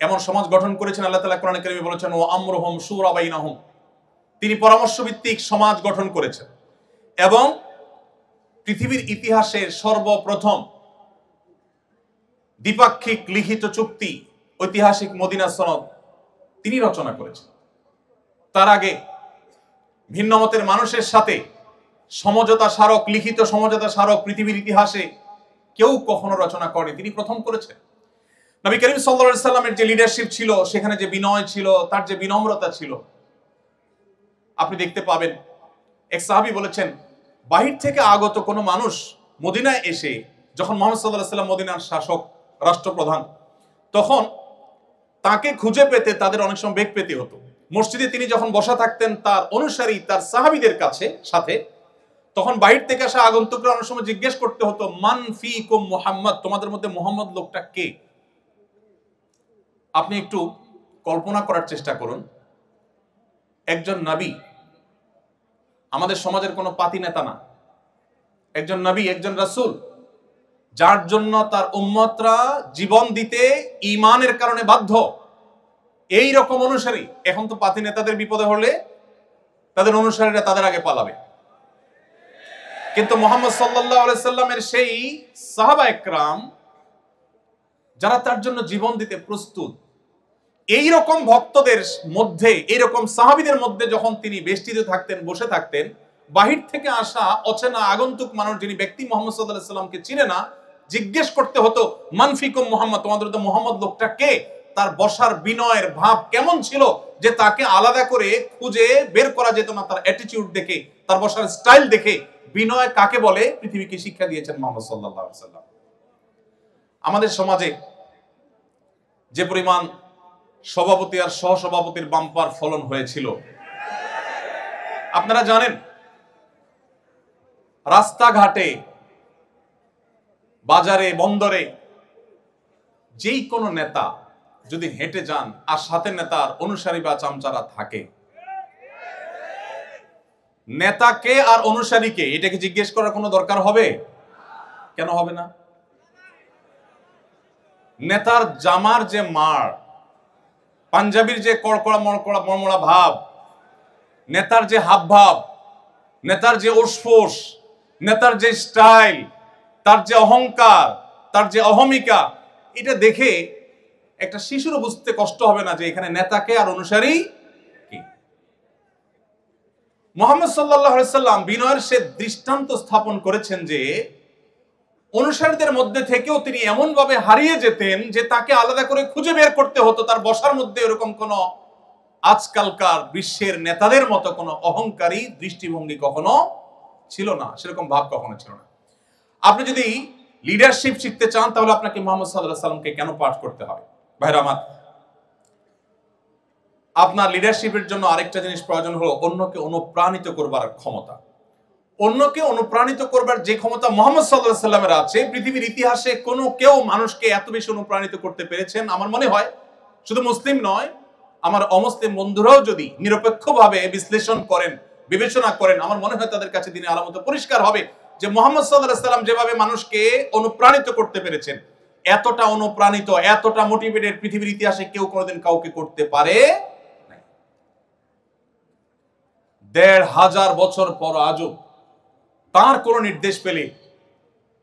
এমন সমাজ গঠন করেছেন। আল্লাহ তাআলা কোরআনে কারিমে বলেছেন ওয়া আমরুহুম শুরা বাইনাহুম, তিনি পরামর্শ ভিত্তিক সমাজ গঠন করেছেন। এবং পৃথিবীর ইতিহাসের সর্বপ্রথম দ্বিপাক্ষিক লিখিত চুক্তি, ঐতিহাসিক মদিনা সনদ তিনি রচনা করেছেন। তার আগে ভিন্ন মতের মানুষের সাথে সমঝোতা স্মারক, লিখিত সমঝোতা স্মারক পৃথিবীর ইতিহাসে কেউ কখনো রচনা করেনি, তিনি প্রথম করেছেন। নবী করিম সাল্লাল্লাহু আলাইহি সাল্লামের যে লিডারশিপ ছিল, সেখানে যে বিনয় ছিল, তার যে বিনম্রতা ছিল, আপনি দেখতে পাবেন। এক সাহাবী বলেছেন, বাহির থেকে আগত কোনো মানুষ মদিনায় এসে যখন মুহাম্মদ সাল্লাল্লাহু আলাইহি সাল্লাম মদিনার শাসক, রাষ্ট্রপ্রধান, তখন তাকে খুঁজে পেতে তাদের অনেক সময় বেগ পেতে হতো। মসজিদে তিনি যখন বসা থাকতেন তার অনুসারী, তার সাহাবীদের কাছে সাথে, তখন বাহির থেকে আসা আগন্তুকরা অনেক সময় জিজ্ঞেস করতে হতো মান ফিকুম মুহাম্মদ, তোমাদের মধ্যে মুহাম্মদ লোকটা কে? আপনি একটু কল্পনা করার চেষ্টা করুন, একজন নবী, আমাদের সমাজের কোনো পাতি নেতা না, একজন নবী, একজন রাসূল, যার জন্য তার উম্মতরা জীবন দিতে ঈমানের কারণে বাধ্য, এই রকম অনুসারী। এখন তো পাতি নেতাদের বিপদে হলে তাদের অনুসারীরা তাদের আগে পালাবে, কিন্তু মুহাম্মদ সাল্লাল্লাহু আলাইহি সাল্লামের সেই সাহাবা একরাম যারা তার জন্য জীবন দিতে প্রস্তুত, এই রকম ভক্তদের মধ্যে, এই রকম সাহাবীদের মধ্যে যখন তিনি বেষ্টিত থাকতেন, বসে থাকতেন, বাহির থেকে আসা অচেনা আগন্তুক মানুষ, যিনি ব্যক্তি মুহাম্মদ সাল্লাল্লাহু আলাইহি সাল্লামকে চিনে না, জিজ্ঞেস করতে হতো মান ফিকুম মুহাম্মদ, তোমাদের মধ্যে মুহাম্মদ লোকটা কে? তার বসার বিনয়ের ভাব কেমন ছিল যে তাকে আলাদা করে খুঁজে বের করা যেত না। তার অ্যাটিটিউড দেখে, তার বসার স্টাইল দেখে বিনয় কাকে বলে পৃথিবীকে শিক্ষা দিয়েছেন মুহাম্মদ সাল্লাল্লাহু আলাইহি সাল্লাম। আমাদের সমাজে যে পরিমাণ সভাপতি আর সহসভাপতির বাম্পার ফলন হয়েছিল আপনারা জানেন। রাস্তাঘাটে, বাজারে, বন্দরে যেই কোনো নেতা যদি হেঁটে যান আর সাথে নেতার অনুসারী বা চামচারা থাকে, নেতাকে আর অনুসারীকে এটাকে জিজ্ঞেস করার কোনো দরকার হবে? কেন হবে না? নেতার জামার যে মার, পাঞ্জাবির যে কড়কড়া মড়কড়া মড়মড়া ভাব, নেতার যে হাব ভাব, নেতার যে ওসফোস, নেতার যে স্টাইল, তার যে অহংকার, তার যে অহমিকা, এটা দেখে একটা শিশুরও বুঝতে কষ্ট হবে না যে এখানে নেতাকে আর অনুসারী কি। মুহাম্মদ সাল্লাল্লাহু আলাইহি সাল্লাম বিনয়ের সে দৃষ্টান্ত স্থাপন করেছেন যে অনুসারীদের মধ্যে থেকেও তিনি এমন ভাবে হারিয়ে যেতেন যে তাকে আলাদা করে খুঁজে বের করতে হতো। তার বসার মধ্যে এরকম কোন আজকালকার বিশ্বের নেতাদের মতো কোনো অহংকারী দৃষ্টিভঙ্গি কখনো ছিল না, সেরকম ভাব কখনো ছিল না। আপনি যদি লিডারশিপ শিখতে চান তাহলে আপনাকে মুহাম্মদ সাল্লাল্লাহু আলাইহি সাল্লামকে কেন পাঠ করতে হবে? ভাইরা আমার, আপনার লিডারশিপের জন্য আরেকটা জিনিস প্রয়োজন হলো অন্যকে অনুপ্রাণিত করবার ক্ষমতা। অন্যকে অনুপ্রাণিত করবার যে ক্ষমতা মুহাম্মদ সাল্লাল্লাহু আলাইহি সাল্লামের আছে, পৃথিবীর ইতিহাসে কোনো কেউ মানুষকে এত বেশি অনুপ্রাণিত করতে পেরেছেন আমার মনে হয় শুধু মুসলিম নয়, আমার অমুসলিম বন্ধুরাও যদি নিরপেক্ষভাবে বিশ্লেষণ করেন, বিবেচনা করেন, আমার মনে হয় তাদের কাছে দিনে আলামত পরিষ্কার হবে যে মুহাম্মদ সাল্লাল্লাহু আলাইহি সাল্লাম যেভাবে মানুষকে অনুপ্রাণিত করতে পেরেছেন, এতটা অনুপ্রাণিত, এতটা মোটিভেটেড পৃথিবীর ইতিহাসে কেউ কোনোদিন কাউকে করতে পারে না। ১৫০০ বছর পর আজও তার কোন নির্দেশ পেলে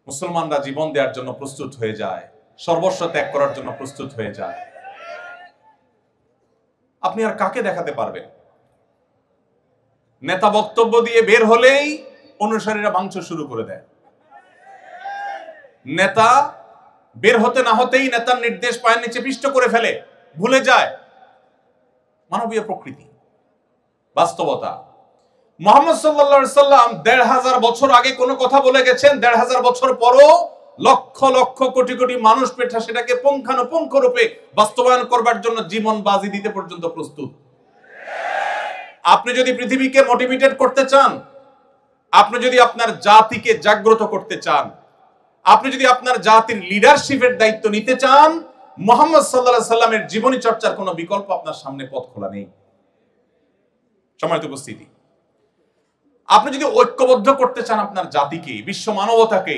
মুসলমানরা জীবন দেওয়ার জন্য প্রস্তুত হয়ে যায়, সর্বস্ব ত্যাগ করার জন্য প্রস্তুত হয়ে যায়। আপনি আর কাকে দেখাতে পারবেন? নেতা বক্তব্য দিয়ে বের হলেই অনুসারীরা ভাঙচুর শুরু করে দেয়। নেতা বের হতে না হতেই নেতার নির্দেশ পায়ের নিচে পিষ্ট করে ফেলে, ভুলে যায় মানবীয় প্রকৃতি, বাস্তবতা। মুহাম্মদ সাল্লাল্লাহু আলাইহি সাল্লাম ১৫০০ বছর আগে কোনো কথা বলে গেছেন, ১৫০০ বছর পরও লক্ষ লক্ষ কোটি কোটি মানুষ পেঠা সেটাকে পুঙ্খানুপুঙ্খ রূপে বাস্তবায়ন করবার জন্য জীবন বাজি দিতে পর্যন্ত প্রস্তুত। আপনি যদি পৃথিবীকে মোটিভেটেড করতে চান, আপনি যদি আপনার জাতিকে জাগ্রত করতে চান, আপনি যদি আপনার জাতির লিডারশিপের দায়িত্ব নিতে চান, মুহাম্মদ সাল্লাল্লাহু আলাইহি সাল্লামের জীবনী চর্চার কোনো বিকল্প আপনার সামনে পথ খোলা নেই। সম্মানিত উপস্থিতি, আপনি যদি ঐক্যবদ্ধ করতে চান আপনার জাতিকে, বিশ্ব মানবতাকে,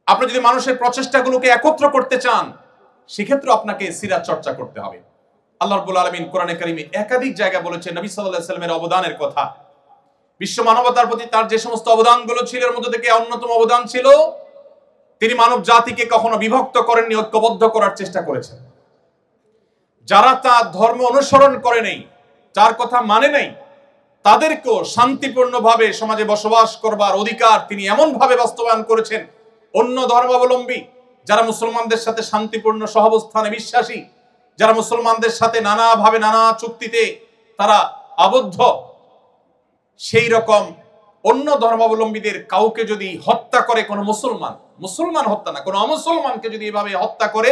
আপনি যদি মানুষের প্রচেষ্টাগুলোকে একত্র করতে চান, সেক্ষেত্রে আপনাকে সিরাত চর্চা করতে হবে। আল্লাহ রাব্বুল আলামিন কোরআনে কারিমে একাধিক জায়গায় বলেছেন নবী সাল্লাল্লাহু আলাইহি সাল্লামের অবদানের কথা। বিশ্ব মানবতার প্রতি তার যে সমস্ত অবদানগুলো ছিল, এর মধ্যে থেকে অন্যতম অবদান ছিল তিনি মানব জাতিকে কখনো বিভক্ত করেননি, ঐক্যবদ্ধ করার চেষ্টা করেছেন। যারা তার ধর্ম অনুসরণ করে নেই, যার কথা মানে নেই, তাদেরকেও শান্তিপূর্ণভাবে সমাজে বসবাস করবার অধিকার তিনি এমন ভাবে বাস্তবায়ন করেছেন, অন্য ধর্মাবলম্বী যারা মুসলমানদের সাথে শান্তিপূর্ণ সহাবস্থানে বিশ্বাসী, যারা মুসলমানদের সাথে নানাভাবে নানা চুক্তিতে তারা আবদ্ধ, সেই রকম অন্য ধর্মাবলম্বীদের কাউকে যদি হত্যা করে কোনো মুসলমান হত্যা না, কোনো অমুসলমানকে যদি এভাবে হত্যা করে,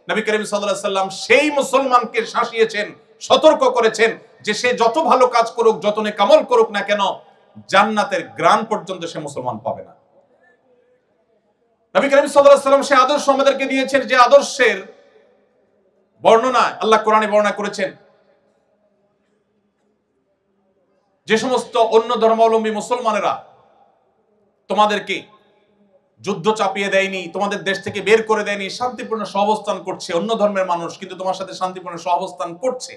নবী করিম সাল্লাল্লাহু আলাইহি সাল্লাম সেই মুসলমানকে শাসিয়েছেন, সতর্ক করেছেন যে সে যত ভালো কাজ করুক, যত নেকামল করুক না কেন, জান্নাতের গ্রাণ পর্যন্ত সে মুসলমান পাবে না। নবী করিম সাল্লাল্লাহু আলাইহি সাল্লাম সেই আদর্শ আমাদেরকে দিয়েছেন, যে আদর্শের বর্ণনা আল্লাহ কোরআনে বর্ণনা করেছেন। যে সমস্ত অন্য ধর্মাবলম্বী মুসলমানেরা তোমাদেরকে যুদ্ধ চাপিয়ে দেয়নি, তোমাদের দেশ থেকে বের করে দেয়নি, শান্তিপূর্ণ সহাবস্থান করছে, অন্য ধর্মের মানুষ কিন্তু তোমার সাথে শান্তিপূর্ণ সহাবস্থান করছে।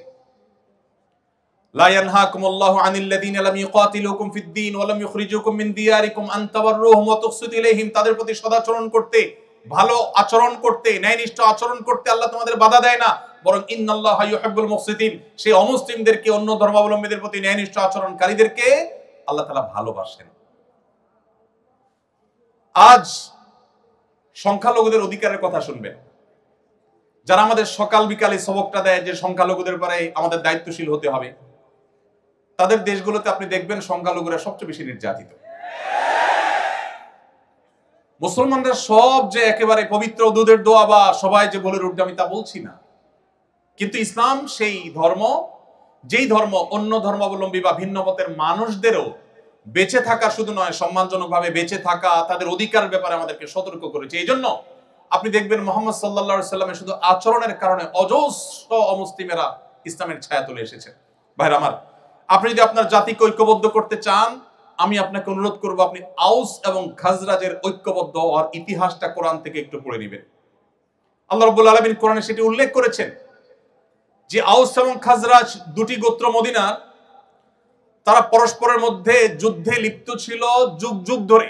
লা ইয়ানহাকুমুল্লাহু আনিল্লাযীনা লাম ইউকাতিলুকুম ফিদ-দীন ওয়া লাম ইখরিজুকুম মিন দিয়ারিকুম আন তাবাররুহুম ওয়া তুকসিতু ইলাইহিম, তাদের প্রতি সদাচরণ করতে, ভালো আচরণ করতে, ন্যায়নিষ্ঠ আচরণ করতে আল্লাহ তোমাদের বাধা দেয় না, বরং ইন্নাল্লাহা ইউহিব্বুল মুকসিতিন, সেই অমুসলিমদেরকে, অন্য ধর্মাবলম্বীদের প্রতি ন্যায়নিষ্ঠ আচরণকারীদেরকে আল্লাহ তাআলা ভালোবাসেন। আজ সংখ্যালঘুদের অধিকারের কথা শুনবেন, যারা আমাদের সকাল বিকালে সবকটা দেয় যে সংখ্যালঘুদের ব্যাপারে আমাদের দায়িত্বশীল হতে হবে, তাদের দেশগুলোতে আপনি দেখবেন সংখ্যালঘুরা সবচেয়ে বেশি নির্যাতিত। মুসলমানরা সব যে একেবারে পবিত্র দুধের দোয়া বা সবাই যে বলে উঠবে আমি তা বলছি না, কিন্তু ইসলাম সেই ধর্ম, যেই ধর্ম অন্য ধর্মাবলম্বী বা ভিন্ন মতের মানুষদেরও বেঁচে থাকা শুধু নয়, সম্মানজনকভাবে বেঁচে থাকা, তাদের অধিকার ব্যাপারে আমাদেরকে সতর্ক করেছে। এই জন্য আপনি দেখবেন মুহাম্মদ সাল্লাল্লাহু আলাইহি সাল্লামের শুধু আচরণের কারণে অজস্র অমুসলিমেরা ইসলামের ছায়া তুলে এসেছে। ভাইরা আমার, আপনি যদি আপনার জাতিকে ঐক্যবদ্ধ করতে চান, আমি আপনাকে অনুরোধ করব আপনি আউস এবং খাজরাজের ঐক্যবদ্ধ হওয়ার ইতিহাসটা কোরআন থেকে একটু পড়ে নেবেন। আল্লাহ রাব্বুল আলামিন কোরআনে সেটি উল্লেখ করেছেন যে আউস এবং খাজরাজ দুটি গোত্র মদিনার, তারা পরস্পরের মধ্যে যুদ্ধে লিপ্ত ছিল যুগ যুগ ধরে।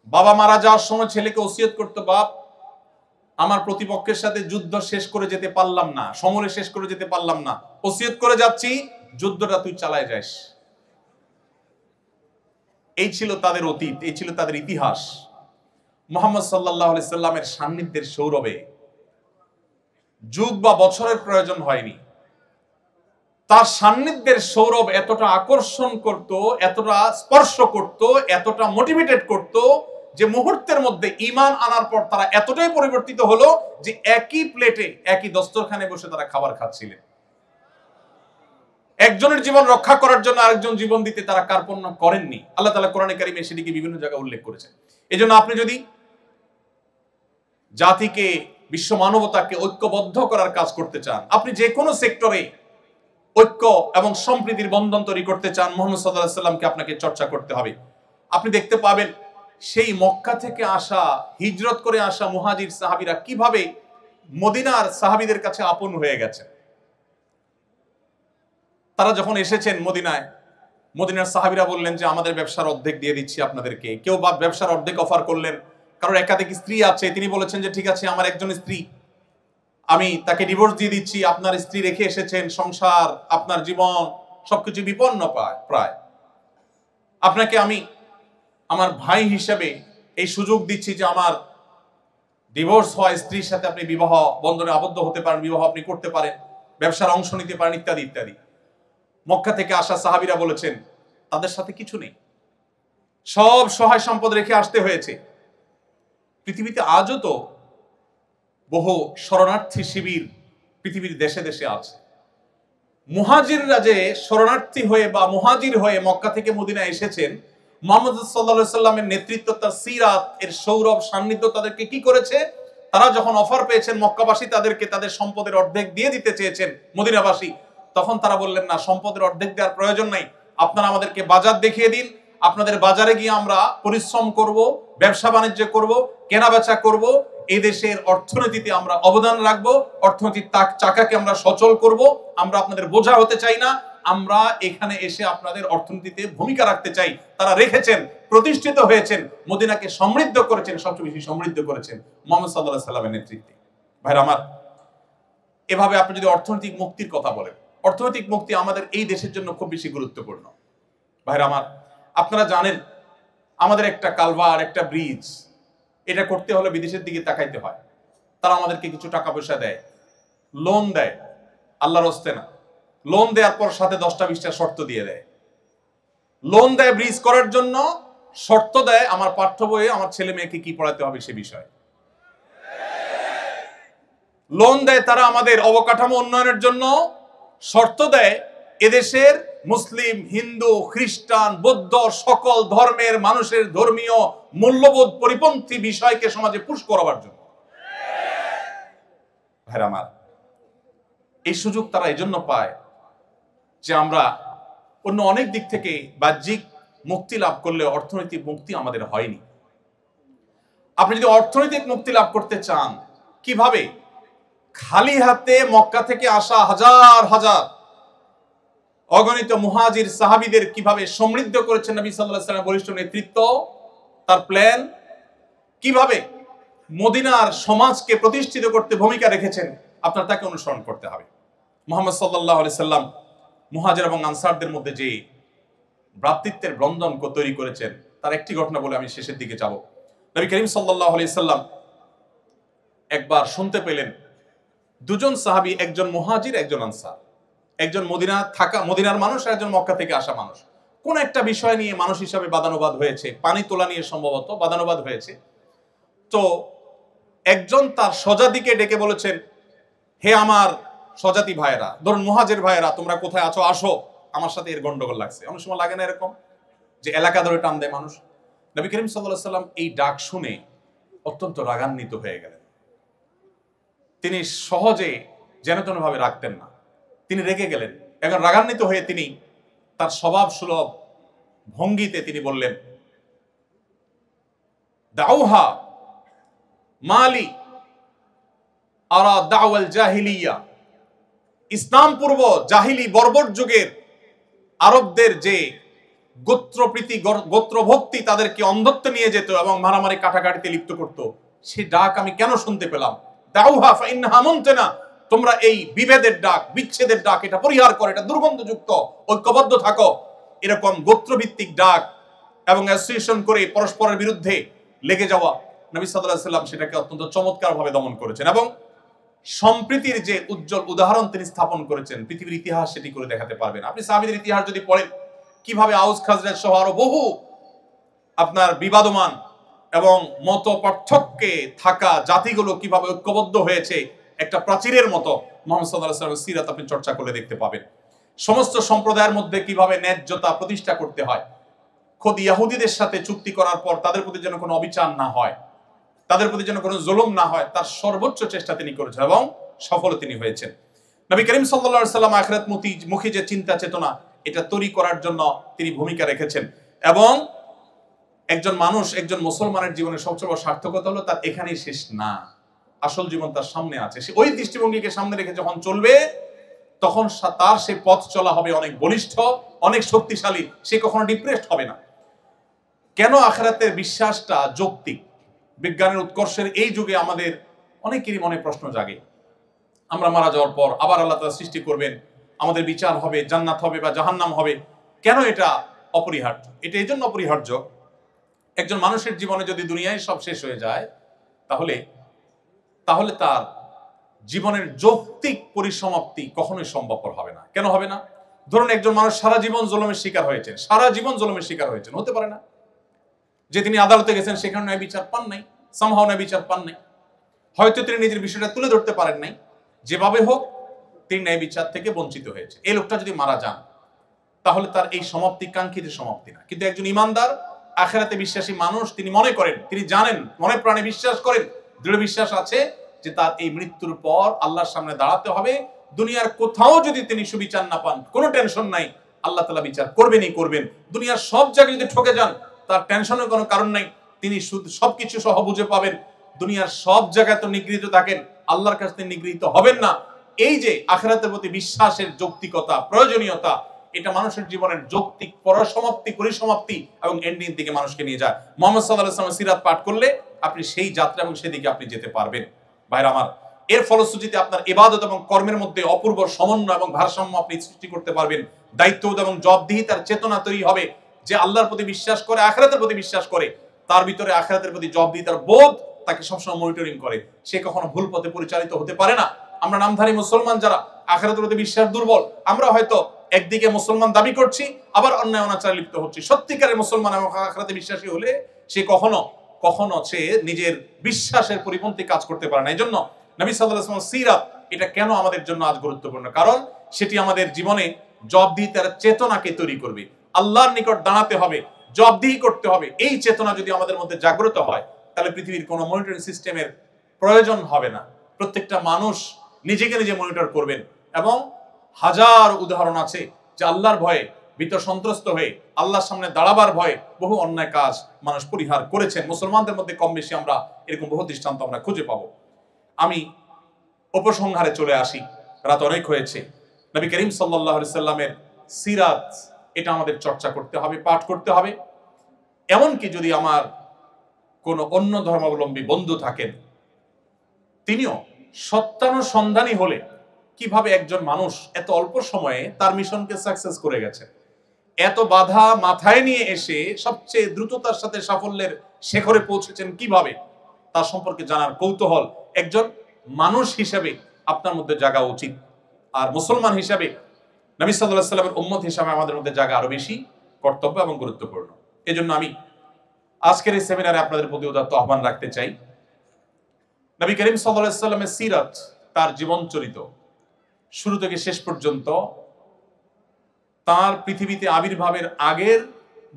বাবা মারা যাওয়ার সময় ছেলেকে ওসিয়ত করতো, বাপ আমার প্রতিপক্ষের সাথে যুদ্ধ শেষ করে যেতে পারলাম না, সমরে শেষ করে যেতে পারলাম না, ওসিয়ত করে যাচ্ছি যুদ্ধটা তুই চালায় যাস। এই ছিল তাদের অতীত, এই ছিল তাদের ইতিহাস। মুহাম্মদ সাল্লাল্লাহু আলাইহি সাল্লামের সান্নিধ্যের সৌরভে যুগ বা বছরের প্রয়োজন হয়নি, তার সান্নিধ্যের সৌরভ এতটা আকর্ষণ করত, এতটা স্পর্শ করত, এতটা মোটিভেটেড করত যে মুহূর্তের মধ্যে ঈমান আনার পর তারা এতটাই পরিবর্তিত হলো যে একই প্লেটে, একই দস্তরখানে বসে তারা খাবার খাচ্ছিলেন। একজনের জীবন রক্ষা করার জন্য আরেকজন জীবন দিতে তারা কার্পণ্য করেননি। আল্লাহ তাআলা কোরআনে কারিমে সেটিকে বিভিন্ন জায়গায় উল্লেখ করেছেন। এজন্য আপনি যদি জাতিকে, বিশ্ব মানবতাকে ঐক্যবদ্ধ করার কাজ করতে চান, আপনি যে কোনো সেক্টরে ঐক্য এবং সম্প্রীতির বন্ধন তৈরি করতে চান, মুহাম্মদ সাল্লাল্লাহু আলাইহি সাল্লামকে আপনাকে চর্চা করতে হবে। আপনি দেখতে পাবেন সেই মক্কা থেকে আসা, হিজরত করে আসা মুহাজির সাহাবীরা কিভাবে মদিনার সাহাবীদের কাছে আপন হয়ে গেছে। তারা যখন এসেছেন মদিনায়, মদিনার সাহাবীরা বললেন যে আমাদের ব্যবসার অর্ধেক দিয়ে দিচ্ছি আপনাদেরকে। কেউ বা ব্যবসার অর্ধেক অফার করলেন, কারণ একাধিক স্ত্রী আছে, তিনি বলেছেন যে ঠিক আছে আমার একজন স্ত্রী, আমি তাকে ডিভোর্স দিয়ে দিচ্ছি, আপনার স্ত্রী রেখে এসেছেন, সংসার, আপনার জীবন সবকিছু বিপন্ন প্রায়। আপনাকে আমি আমার ভাই হিসেবে এই সুযোগ দিচ্ছি যে আমার ডিভোর্স হওয়া স্ত্রীর সাথে আপনি বিবাহ বন্ধনে আবদ্ধ হতে পারেন, বিবাহ আপনি করতে পারেন, ব্যবসার অংশ নিতে পারেন, ইত্যাদি ইত্যাদি। মক্কা থেকে আসা সাহাবীরা বলেছেন তাদের সাথে কিছু নেই, সব সহায় সম্পদ রেখে আসতে হয়েছে। পৃথিবীতে আজও তো বহু শরণার্থী শিবির পৃথিবীর দেশে দেশে আছে। মুহাজিররা যে শরণার্থী হয়ে বা মুহাজির হয়ে মক্কা থেকে মদিনা এসেছেন, মুহাম্মদ সাল্লাল্লাহু আলাইহি সাল্লামের নেতৃত্ব, তার সিরাত এর সৌরভ সান্নিধ্য তাদেরকে কি করেছে? তারা যখন অফার পেয়েছেন মক্কাবাসী তাদেরকে তাদের সম্পদের অর্ধেক দিয়ে দিতে চেয়েছেন মদিনাবাসী, তখন তারা বললেন না, সম্পদের অর্ধেক দেওয়ার প্রয়োজন নাই, আপনারা আমাদেরকে বাজার দেখিয়ে দিন, আপনাদের বাজারে গিয়ে আমরা পরিশ্রম করব, ব্যবসা বাণিজ্য করব, কেনা বেচা করব, এই দেশের অর্থনীতিতে আমরা অবদান রাখব, অর্থনীতির চাকাকে আমরা সচল করব, আমরা আপনাদের বোঝা হতে চাই না, আমরা এখানে এসে আপনাদের অর্থনীতিতে ভূমিকা রাখতে চাই। তারা রেখেছেন, প্রতিষ্ঠিত হয়েছেন, মদিনাকে সমৃদ্ধ করেছেন, সবচেয়ে বেশি সমৃদ্ধ করেছেন মুহাম্মদ সাল্লাল্লাহু আলাইহি সাল্লামের নেতৃত্বে। ভাইরা আমার, এভাবে আপনি যদি অর্থনৈতিক মুক্তির কথা বলেন, অর্থনৈতিক মুক্তি আমাদের এই দেশের জন্য খুব বেশি গুরুত্বপূর্ণ। ভাইরা আমার, আপনারা জানেন আমাদের একটা কালভার, একটা ব্রিজ, এটা করতে হলে বিদেশের দিকে তাকাইতে হয়। তারা আমাদেরকে কিছু টাকা পয়সা দেয়, লোন দেয়, আল্লাহর হস্তে না, লোন দেওয়ার পর সাথে 10টা 20টা শর্ত দিয়ে দেয়। লোন দেয় ব্রিজ করার জন্য, শর্ত দেয় আমার পাঠ্য বইয়ে আমার ছেলে মেয়েকে কি পড়াতে হবে সে বিষয়ে। লোন দেয় তারা আমাদের অবকাঠামো উন্নয়নের জন্য, শর্ত দেয় এদেশের মুসলিম, হিন্দু, খ্রিস্টান, বৌদ্ধ সকল ধর্মের মানুষের ধর্মীয় মূল্যবোধ পরিপন্থী বিষয়কে সমাজে পুশ করাবার জন্য। ভাইরা আমার, এই সুযোগ তারা এজন্য পায় যে আমরা অন্য অনেক দিক থেকে বাহ্যিক মুক্তি লাভ করলে অর্থনৈতিক মুক্তি আমাদের হয়নি। আপনি যদি অর্থনৈতিক মুক্তি লাভ করতে চান, কিভাবে? খালি হাতে মক্কা থেকে আসা হাজার হাজার অগণিত মুহাজির সাহাবীদের কিভাবে সমৃদ্ধ করেছেন নবী সাল্লাল্লাহু আলাইহি ওয়াসাল্লামের বলিষ্ঠ নেতৃত্ব, তার প্ল্যান, কিভাবে মদিনার সমাজকে প্রতিষ্ঠিত করতে ভূমিকা রেখেছেন, আপনার তাকে অনুসরণ করতে হবে। মুহাম্মদ সাল্লাল্লাহু আলাইহি সাল্লাম মুহাজির এবং আনসারদের মধ্যে যে ভ্রাতৃত্বের বন্ধন তৈরি করেছেন, তার একটি ঘটনা বলে আমি শেষের দিকে যাব। নবী করিম সাল্লাল্লাহু আলাইহি সাল্লাম একবার শুনতে পেলেন দুজন সাহাবী, একজন মুহাজির, একজন আনসার, একজন মদিনার মানুষ আর একজন মক্কা থেকে আসা মানুষ, কোন একটা বিষয় নিয়ে মানুষ হিসাবে বাদানুবাদ হয়েছে, পানি তোলা নিয়ে সম্ভবত বাদানুবাদ হয়েছে। তো একজন তার স্বজাতিকে ডেকে বলেছেন, হে আমার স্বজাতি ভাইয়েরা, ধরুন মুহাজির ভাইয়েরা, তোমরা কোথায় আছো, আসো, আমার সাথে এর গন্ডগোল লাগছে। অনেক সময় লাগে না এরকম, যে এলাকা ধরে টান দেয় মানুষ। নবী করিম সাল্লাল্লাহু আলাইহি সাল্লাম এই ডাক শুনে অত্যন্ত রাগান্বিত হয়ে গেলেন। তিনি সহজে যেন তেন ভাবে রাখতেন না, তিনি রেগে গেলেন। এখন রাগান্বিত হয়ে তিনি তার স্বভাব সুলভ ভঙ্গিতে তিনি বললেন, দাউহা মালি আরা দাওয়াল জাহিলিয়া, ইসলাম পূর্ব জাহিলি বর্বর যুগের আরবদের যে গোত্রপ্রীতি, গোত্রভক্তি তাদেরকে অন্ধত্ব নিয়ে যেত এবং মারামারি কাটাকাটিতে লিপ্ত করত, সে ডাক আমি কেন শুনতে পেলাম? দাউহা ফাইন্নাহা মুনতিনা, তোমরা এই বিভেদের ডাক, বিচ্ছেদের ডাক, এটা পরিহার করো, এটা দুর্গন্ধযুক্ত, ঐক্যবদ্ধ থাকো। এরকম গোত্রভিত্তিক ডাক এবং অ্যাসোসিয়েশন করে পরস্পরের বিরুদ্ধে লেগে যাওয়া, নবী সাল্লাল্লাহু আলাইহি সাল্লাম সেটাকে অত্যন্ত চমৎকারভাবে দমন করেছেন এবং সম্প্রীতির যে উজ্জ্বল উদাহরণ তিনি স্থাপন করেছেন, পৃথিবীর ইতিহাস সেটি করে দেখাতে পারবেন। আপনি সাহাবীদের ইতিহাস যদি পড়েন, কিভাবে আউস খাজরাজ সহ আরো বহু আপনার বিবাদমান এবং মত পার্থক্যে থাকা জাতিগুলো কিভাবে ঐক্যবদ্ধ হয়েছে একটা প্রাচীরের মতো, মুহাম্মদ সাল্লাল্লাহু আলাইহি ওয়াসাল্লামের সিরাত আপনি চর্চা করলে দেখতে পাবেন। সমস্ত সম্প্রদায়ের মধ্যে কিভাবে ন্যায্যতা প্রতিষ্ঠা করতে হয়, খোদ ইহুদিদের সাথে চুক্তি করার পর তাদের প্রতি যেন কোনো অবিচার না হয়, তাদের প্রতি যেন কোনো জুলুম না হয়, তার সর্বোচ্চ চেষ্টা তিনি করেছেন এবং সফল তিনি হয়েছেন। নবী করিম সাল্লাল্লাহু আলাইহি সাল্লাম আখিরাত মুখী যে চিন্তা চেতনা, এটা তৈরি করার জন্য তিনি ভূমিকা রেখেছেন। এবং একজন মানুষ, একজন মুসলমানের জীবনের সবচেয়ে বড় সার্থকতা হলো তার এখানেই শেষ না, আসল জীবন তার সামনে আছে। সে ওই দৃষ্টিভঙ্গিকে সামনে রেখে যখন চলবে, তখন তার সেই পথ চলা হবে অনেক বলিষ্ঠ, অনেক শক্তিশালী, সে কখনো ডিপ্রেসড হবে না। কেন আখিরাতের বিশ্বাসটা যৌক্তিক? বিজ্ঞানের উৎকর্ষের এই যুগে আমাদের অনেকেরই মনে প্রশ্ন জাগে, আমরা মারা যাওয়ার পর আবার আল্লাহ তাআলা সৃষ্টি করবেন, আমাদের বিচার হবে, জান্নাত হবে বা জাহান্নাম হবে। কেন এটা অপরিহার্য? এটা এই জন্য অপরিহার্য, একজন মানুষের জীবনে যদি দুনিয়ায় সব শেষ হয়ে যায়, তাহলে তাহলে তার জীবনের যৌক্তিক পরিসমাপ্তি কখনোই সম্ভবপর হবে না। কেন হবে না? ধরুন একজন মানুষ সারা জীবন জুলুমের শিকার হয়েছেন, সারা জীবন জুলুমের শিকার হয়েছেন, হতে পারে না যে তিনি আদালতে গেছেন সেখানে ন্যায় বিচার পান নাই, সামহাও ন্যায় বিচার পান নাই, হয়তো তিনি নিজের বিষয়টা তুলে ধরতে পারেন নাই, যেভাবে হোক তিনি ন্যায় বিচার থেকে বঞ্চিত হয়েছে। এই লোকটা যদি মারা যান তাহলে তার এই সমাপ্তি কাঙ্ক্ষিত সমাপ্তি না। কিন্তু একজন ইমানদার আখিরাতে বিশ্বাসী মানুষ, তিনি মনে করেন, তিনি জানেন, মনে প্রাণে বিশ্বাস করেন, দৃঢ় বিশ্বাস আছে যে তার এই মৃত্যুর পর আল্লাহর সামনে দাঁড়াতে হবে। দুনিয়ার কোথাও যদি তিনি সুবিচার না পান, কোনো টেনশন নাই, আল্লাহ তাআলা বিচার করবেনই করবেন। দুনিয়ার সব জায়গায় যদি ঠকে যান, তার টেনশনের কোনো কারণ নাই, তিনি সবকিছু সহ বুঝে পাবেন। দুনিয়ার সব জায়গায় তো নিগৃহীত থাকেন, আল্লাহর কাছে তিনি নিগৃহীত হবেন না। এই যে আখিরাতের প্রতি বিশ্বাসের যৌক্তিকতা, প্রয়োজনীয়তা, এটা মানুষের জীবনের যৌক্তিক পরিসমাপ্তি এবং এন্ডিং দিকে মানুষকে নিয়ে যায়। মুহাম্মদ সাল্লাল্লাহু আলাইহি ওয়াসাল্লামের সিরাত পাঠ করলে আপনি সেই যাত্রা এবং সেদিকে আপনি যেতে পারবেন। ভাইরা আমার, এর ফলশ্রুতিতে আপনার ইবাদত এবং কর্মের মধ্যে অপূর্ব সমন্বয় এবং ভারসাম্য আপনি সৃষ্টি করতে পারবেন। দায়িত্ববোধ এবং জবাবদিহিতার চেতনা তৈরি হবে। যে আল্লাহর প্রতি বিশ্বাস করে, আখিরাতের প্রতি বিশ্বাস করে, তার ভিতরে আখিরাতের প্রতি জবাবদিহিতার বোধ তাকে সবসময় মনিটরিং করে। সে কখনো ভুল পথে পরিচালিত হতে পারে না। আমরা নামধারী মুসলমান যারা আখিরাতের প্রতি বিশ্বাস দুর্বল, আমরা হয়তো একদিকে মুসলমান দাবি করছি, আবার অন্যায় অনাচারে লিপ্ত হচ্ছি। সত্যিকারের মুসলমান এবং আখিরাতে বিশ্বাসী হলে সে কখনো সে নিজের বিশ্বাসের পরিপন্থী কাজ করতে পারে না। এই জন্য নবী সাল্লাল্লাহু আলাইহি ওয়াসাল্লাম সিরাত, এটা কেন আমাদের জন্য আজ গুরুত্বপূর্ণ? কারণ সেটি আমাদের জীবনে জবাবদিহিতার চেতনাকে তৈরি করবে। আল্লাহর নিকট দাঁড়াতে হবে, জবাবদিহি করতে হবে। এই চেতনা যদি আমাদের মধ্যে জাগ্রত হয়, তাহলে পৃথিবীর কোনো মনিটরিং সিস্টেমের প্রয়োজন হবে না। প্রত্যেকটা মানুষ নিজেকে নিজে মনিটর করবেন। এবং হাজার উদাহরণ আছে যে আল্লাহর ভয়ে ভীত সন্ত্রস্ত হয়ে আল্লাহর সামনে দাঁড়াবার ভয়ে বহু অন্যায় কাজ মানুষ পরিহার করেছেন। মুসলমানদের মধ্যে কম বেশি আমরা এরকম বহু দৃষ্টান্ত আমরা খুঁজে পাবো। আমি উপসংহারে চলে আসি, রাত অনেক হয়েছে। নবী করিম সাল্লাল্লাহু আলাইহি সাল্লামের সিরাত, এটা আমাদের চর্চা করতে হবে, পাঠ করতে হবে। এমনকি যদি আমার কোনো অন্য ধর্মাবলম্বী বন্ধু থাকেন, তিনিও সত্যানুসন্ধানী হলে কিভাবে একজন মানুষ এত অল্প সময়ে তার মিশনকে সাকসেস করে গেছে, এত বাধা মাথায় নিয়ে এসে সবচেয়ে দ্রুততার সাথে সাফল্যের শেখরে পৌঁছেছেন কিভাবে, তার সম্পর্কে জানার কৌতূহল একজন মানুষ হিসেবে আপনার মধ্যে জাগা উচিত। আর মুসলমান হিসাবে, নবী সাল্লাল্লাহু আলাইহি ওয়াসাল্লামের উম্মত হিসাবে আমাদের মধ্যে জাগা আরো বেশি কর্তব্য এবং গুরুত্বপূর্ণ। এজন্য আমি আজকের এই সেমিনারে আপনাদের প্রতি উদাত্ত আহ্বান রাখতে চাই। নবী করিম সাল্লাল্লাহু আলাইহি ওয়াসাল্লামের সিরাত, তার জীবন চরিত শুরু থেকে শেষ পর্যন্ত, তার পৃথিবীতে আবির্ভাবের আগের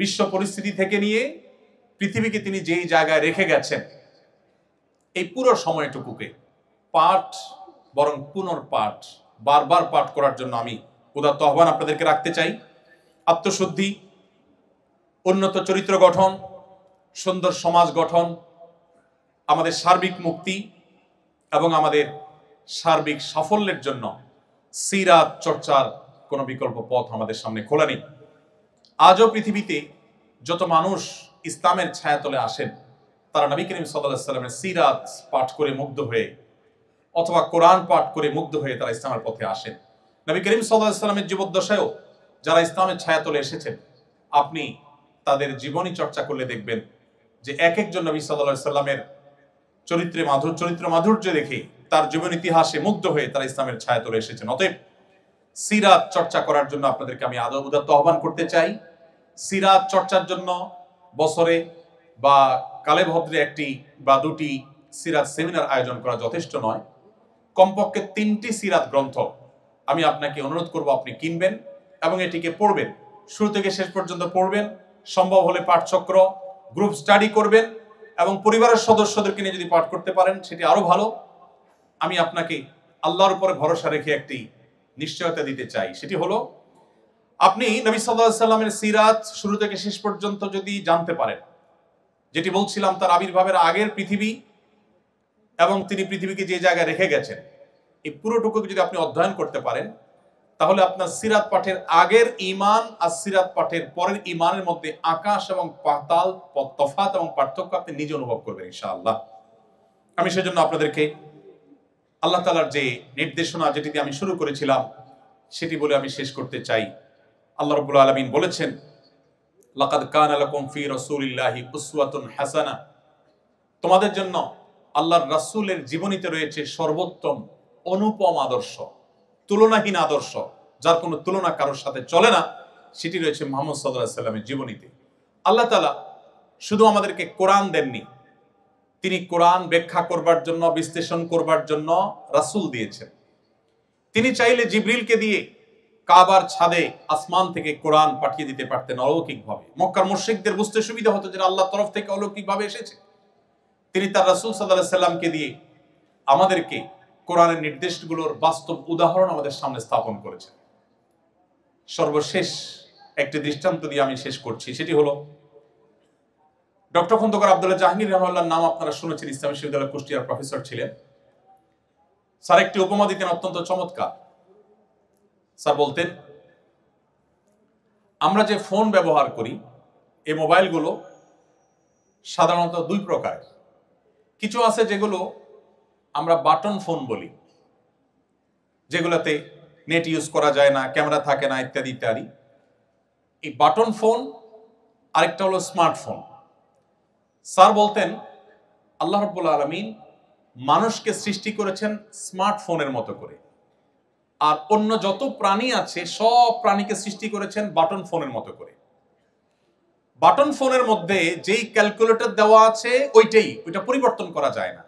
বিশ্ব পরিস্থিতি থেকে নিয়ে পৃথিবীকে তিনি যেই জায়গায় রেখে গেছেন, এই পুরো সময়টুকুকে পাঠ বরং পুনর্পাঠ, বারবার পাঠ করার জন্য আমি উদাত্ত আহ্বান আপনাদেরকে রাখতে চাই। আত্মশুদ্ধি, উন্নত চরিত্র গঠন, সুন্দর সমাজ গঠন, আমাদের সার্বিক মুক্তি এবং আমাদের সার্বিক সাফল্যের জন্য সিরাত চর্চার কোনো বিকল্প পথ আমাদের সামনে খোলা নেই। আজও পৃথিবীতে যত মানুষ ইসলামের ছায়াতলে আসেন, তারা নবী করিম সাল্লাল্লাহু আলাইহি ওয়াসাল্লামের সিরাত পাঠ করে মুগ্ধ হয়ে অথবা কোরআন পাঠ করে মুগ্ধ হয়ে তারা ইসলামের পথে আসেন। নবী করিম সাল্লাল্লাহু আলাইহি ওয়াসাল্লামের জীবদ্দশায়ও যারা ইসলামের ছায়াতলে এসেছেন, আপনি তাদের জীবনী চর্চা করলে দেখবেন যে এক একজন নবী সাল্লাল্লাহু আলাইহি ওয়াসাল্লামের চরিত্র মাধুর্য দেখে, তার জীবন ইতিহাসে মুগ্ধ হয়ে তারা ইসলামের ছায়াতলে এসেছেন। অতএব সিরাত চর্চা করার জন্য আপনাদেরকে আমি উদাত্ত আহ্বান করতে চাই। সিরাত চর্চার জন্য বছরে বা কালে ভদ্রে একটি বা দুটি সিরাত সেমিনার আয়োজন করা যথেষ্ট নয়। কমপক্ষে 3টি সিরাত গ্রন্থ আমি আপনাকে অনুরোধ করব আপনি কিনবেন এবং এটিকে পড়বেন, শুরু থেকে শেষ পর্যন্ত পড়বেন। সম্ভব হলে পাঠচক্র, গ্রুপ স্টাডি করবেন এবং পরিবারের সদস্যদেরকে নিয়ে যদি পাঠ করতে পারেন সেটি আরো ভালো। আমি আপনাকে আল্লাহর উপরে ভরসা রেখে একটি নিশ্চয়তা দিতে চাই, সেটি হলো আপনি নবী সাল্লাল্লাহু আলাইহি ওয়াসাল্লামের সিরাত শুরু থেকে শেষ পর্যন্ত যদি জানতে পারেন, যেটি বলছিলাম তার আবির্ভাবের আগের পৃথিবী এবং তিনি পৃথিবীকে যে জায়গায় রেখে গেছেন, এই পুরোটুকুকে যদি আপনি অধ্যয়ন করতে পারেন, তাহলে আপনার সিরাত পাঠের আগের ঈমান আর সিরাত পাঠের পরের ঈমানের মধ্যে আকাশ এবং পাতাল তফাৎ এবং পার্থক্য আপনি নিজে অনুভব করবেন ইনশাআল্লাহ। আমি সেজন্য আপনাদেরকে আল্লাহ তাআলার যে নির্দেশনা, যেটিতে আমি শুরু করেছিলাম, সেটি বলে আমি শেষ করতে চাই। আল্লাহ রাব্বুল আলামিন বলেছেন, লাকাদ কানা লাকুম ফি রাসূলিল্লাহি উসওয়াতুন হাসানাহ, তোমাদের জন্য আল্লাহর রাসূলের জীবনীতে রয়েছে সর্বোত্তম অনুপম আদর্শ, তুলনাহীন আদর্শ, যার কোনো তুলনা কারোর সাথে চলে না। সেটি রয়েছে মুহাম্মদ সাল্লাল্লাহু আলাইহি সাল্লামের জীবনীতে। আল্লাহ তাআলা শুধু আমাদেরকে কোরআন দেননি, তিনি কোরআন ব্যাখ্যা করবার জন্য, বিশ্লেষণ করবার জন্য রাসূল দিয়েছেন। তিনি চাইলে জিবরিলকে দিয়ে কাবার ছাদে আসমান থেকে কোরআন পাঠিয়ে দিতে পারতেন অলৌকিকভাবে। মক্কার মুশরিকদের বুঝতে সুবিধা হতো যে আল্লাহর তরফ থেকে অলৌকিকভাবে এসেছে। তিনি তার রাসূল সাল্লাল্লাহু আলাইহি সাল্লামকে দিয়ে আমাদেরকে কোরআনের নির্দেশগুলোর বাস্তব উদাহরণ আমাদের সামনে স্থাপন করেছেন। সর্বশেষ একটি দৃষ্টান্ত দিয়ে আমি শেষ করছি, সেটি হলো ডক্টর খন্দকার আব্দুল্লাহ জাহাঙ্গীর রাহমাহুল্লাহর নাম আপনারা শুনেছেন, ইসলামী বিশ্ববিদ্যালয়ের কুষ্টিয়ার প্রফেসর ছিলেন। স্যার একটি উপমা দিতেন অত্যন্ত চমৎকার। স্যার বলতেন, আমরা যে ফোন ব্যবহার করি, এই মোবাইলগুলো সাধারণত দুই প্রকার। কিছু আছে যেগুলো আমরা বাটন ফোন বলি, যেগুলোতে নেট ইউজ করা যায় না, ক্যামেরা থাকে না, ইত্যাদি ইত্যাদি। এই বাটন ফোন। আরেকটা হলো স্মার্টফোন। স্যার বলতেন, আল্লাহ রাব্বুল আলামিন মানুষকে সৃষ্টি করেছেন স্মার্টফোনের মতো করে, আর অন্য যত প্রাণী আছে সব প্রাণীকে সৃষ্টি করেছেন বাটন ফোনের মতো করে। বাটন ফোনের মধ্যে যেই ক্যালকুলেটর দেওয়া আছে ওইটা পরিবর্তন করা যায় না।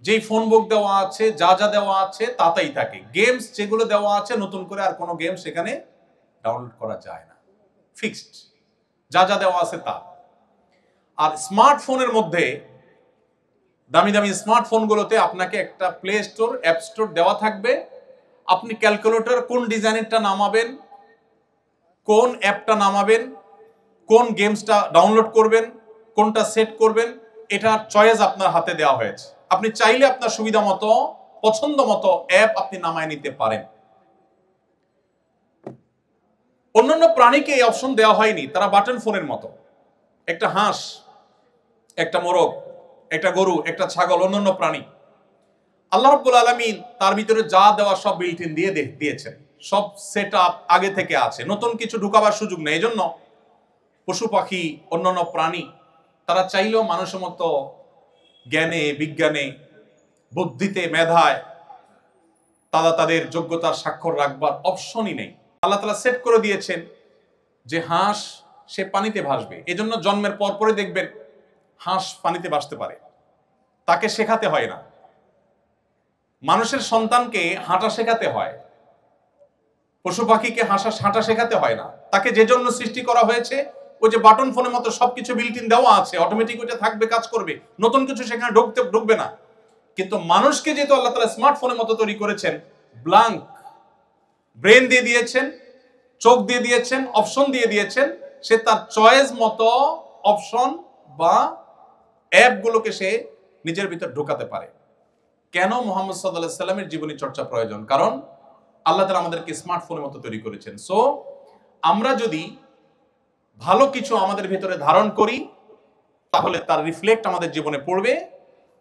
যেই ফোন বুক দেওয়া আছে, যা যা দেওয়া আছে তাতেই থাকে। গেমস যেগুলো দেওয়া আছে, নতুন করে আর কোনো গেম সেখানে ডাউনলোড করা যায় না, ফিক্সড, যা যা দেওয়া আছে তা। আর স্মার্টফোনের মধ্যে, দামি দামি স্মার্টফোনগুলোতে আপনাকে একটা প্লে স্টোর, অ্যাপ স্টোর দেওয়া থাকবে। আপনি ক্যালকুলেটর কোন ডিজাইনেরটা নামাবেন, কোন অ্যাপটা নামাবেন, কোন গেমসটা ডাউনলোড করবেন, কোনটা সেট করবেন, এটার চয়েস আপনার হাতে দেওয়া হয়েছে। আপনি চাইলে আপনার সুবিধা মতো, পছন্দ মতো অ্যাপ আপনি নামায় নিতে পারেন। অন্যান্য প্রাণীকে এই অপশন দেওয়া হয়নি, তারা বাটন ফোনের মতো। একটা হাঁস, একটা মোরগ, একটা গরু, একটা ছাগল, অন্যান্য প্রাণী, আল্লাহ রাব্বুল আলামিন তার ভিতরে যা দেওয়া সব বিল্ট ইন দিয়ে দিয়েছেন, সব সেট আপ আগে থেকে আছে, নতুন কিছু ঢুকাবার সুযোগ নেই। এজন্য পশু পাখি, অন্যান্য প্রাণী, তারা চাইলেও মানুষের মতো জ্ঞানে, বিজ্ঞানে, বুদ্ধিতে, মেধায় তারা তাদের যোগ্যতার স্বাক্ষর রাখবার অপশনই নেই। আল্লাহ তাআলা সেট করে দিয়েছেন যে হাঁস সে পানিতে ভাসবে। এজন্য জন্মের পরপরই দেখবেন হাঁস পানিতে ভাসতে পারে, তাকে শেখাতে হয় না। মানুষের সন্তানকে হাঁটা শেখাতে হয়, পশু পাখিকে হাঁটা শেখাতে হয় না। তাকে যে জন্য সৃষ্টি করা হয়েছে, ওই যে বাটন ফোনের মতো সবকিছু বিল্ট ইন দেওয়া আছে, অটোমেটিক ওইটা থাকবে, কাজ করবে, নতুন কিছু সেখানে ঢুকবে না। কিন্তু মানুষকে যেহেতু আল্লাহ তাআলা স্মার্টফোনের মতো তৈরি করেছেন, ব্ল্যাঙ্ক ব্রেন দিয়ে দিয়েছেন, চোখ দিয়ে দিয়েছেন, অপশন দিয়ে দিয়েছেন, সে তার চয়েস মতো অপশন বা অ্যাপগুলোকে সে নিজের ভিতর ঢোকাতে পারে। কেন মুহাম্মদ সাল্লাল্লাহু আলাইহি সাল্লামের জীবনী চর্চা প্রয়োজন? কারণ আল্লাহ তাআলা আমাদেরকে স্মার্টফোনের মতো তৈরি করেছেন। সো আমরা যদি ভালো কিছু আমাদের ভিতরে ধারণ করি, তাহলে তার রিফ্লেক্ট আমাদের জীবনে পড়বে।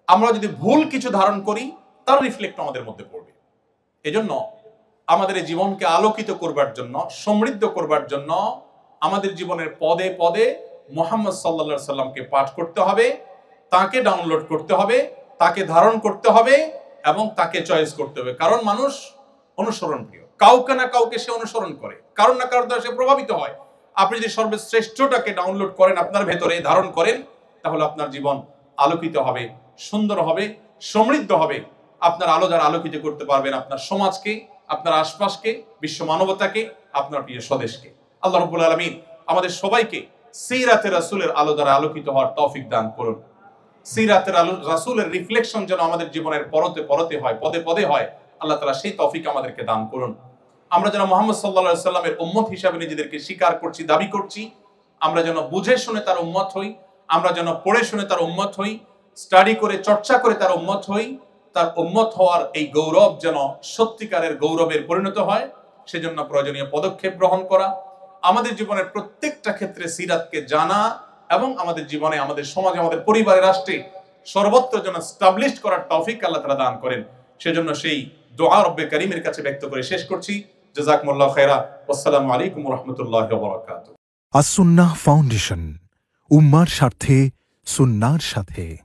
আমরা যদি ভুল কিছু ধারণ করি, তার রিফ্লেক্ট আমাদের মধ্যে পড়বে। এজন্য আমাদের এই জীবনকে আলোকিত করবার জন্য, সমৃদ্ধ করবার জন্য আমাদের জীবনের পদে পদে মুহাম্মদ সাল্লাল্লাহু আলাইহি সাল্লামকে পাঠ করতে হবে, তাকে ডাউনলোড করতে হবে, তাকে ধারণ করতে হবে এবং তাকে চয়েস করতে হবে। কারণ মানুষ অনুসরণ প্রিয়, কাউকে না কাউকে সে অনুসরণ করে, কারণ না কারণ দ্বারা সে প্রভাবিত হয়। আপনি যদি সর্বশ্রেষ্ঠটাকে ডাউনলোড করেন, আপনার ভেতরে ধারণ করেন, তাহলে আপনার জীবন আলোকিত হবে, সুন্দর হবে, সমৃদ্ধ হবে। আপনার আলো দ্বারা আলোকিত করতে পারবেন আপনার সমাজকে, আপনার আশপাশকে, বিশ্ব মানবতাকে, আপনার প্রিয় স্বদেশকে। আল্লাহ রাব্বুল আলামিন আমাদের সবাইকে সিরাতে রাসূলের আলো দ্বারা আলোকিত হওয়ার তৌফিক দান করুন। সিরাতে রাসূলের রিফ্লেকশন যেন আমাদের জীবনের পরতে পরতে হয়, পদে পদে হয়, আল্লাহ তাআলা সেই তৌফিক আমাদেরকে দান করুন। আমরা যেন মুহাম্মদ সাল্লাল্লাহু আলাইহি সাল্লামের উম্মত হিসেবে নিজেদেরকে স্বীকার করছি, দাবি করছি, আমরা যেন বুঝে শুনে তার উম্মত হই, আমরা যেন পড়ে শুনে তার উম্মত হই, স্টাডি করে, চর্চা করে তার উম্মত হই। তার উম্মত হওয়ার এই গৌরব যেন সত্যিকারের গৌরবের পরিণত হয়, সেজন্য প্রয়োজনীয় পদক্ষেপ গ্রহণ করা, আমাদের জীবনের প্রত্যেকটা ক্ষেত্রে সিরাতকে জানা এবং আমাদের জীবনে, আমাদের সমাজে, আমাদের পরিবারে, রাষ্ট্রে সর্বত্র যেন স্টাবলিশ করার তৌফিক আল্লাহ তাআলা দান করেন। সেজন্য সেই দোয়া রব্বে কারীমের কাছে ব্যক্ত করে শেষ করছি। জাযাকুমুল্লাহু খাইরা। আসসালামু আলাইকুম ওয়া রাহমাতুল্লাহি ওয়া বারাকাতুহু। আস-সুন্নাহ ফাউন্ডেশন, উম্মার স্বার্থে সুন্নাহর সাথে।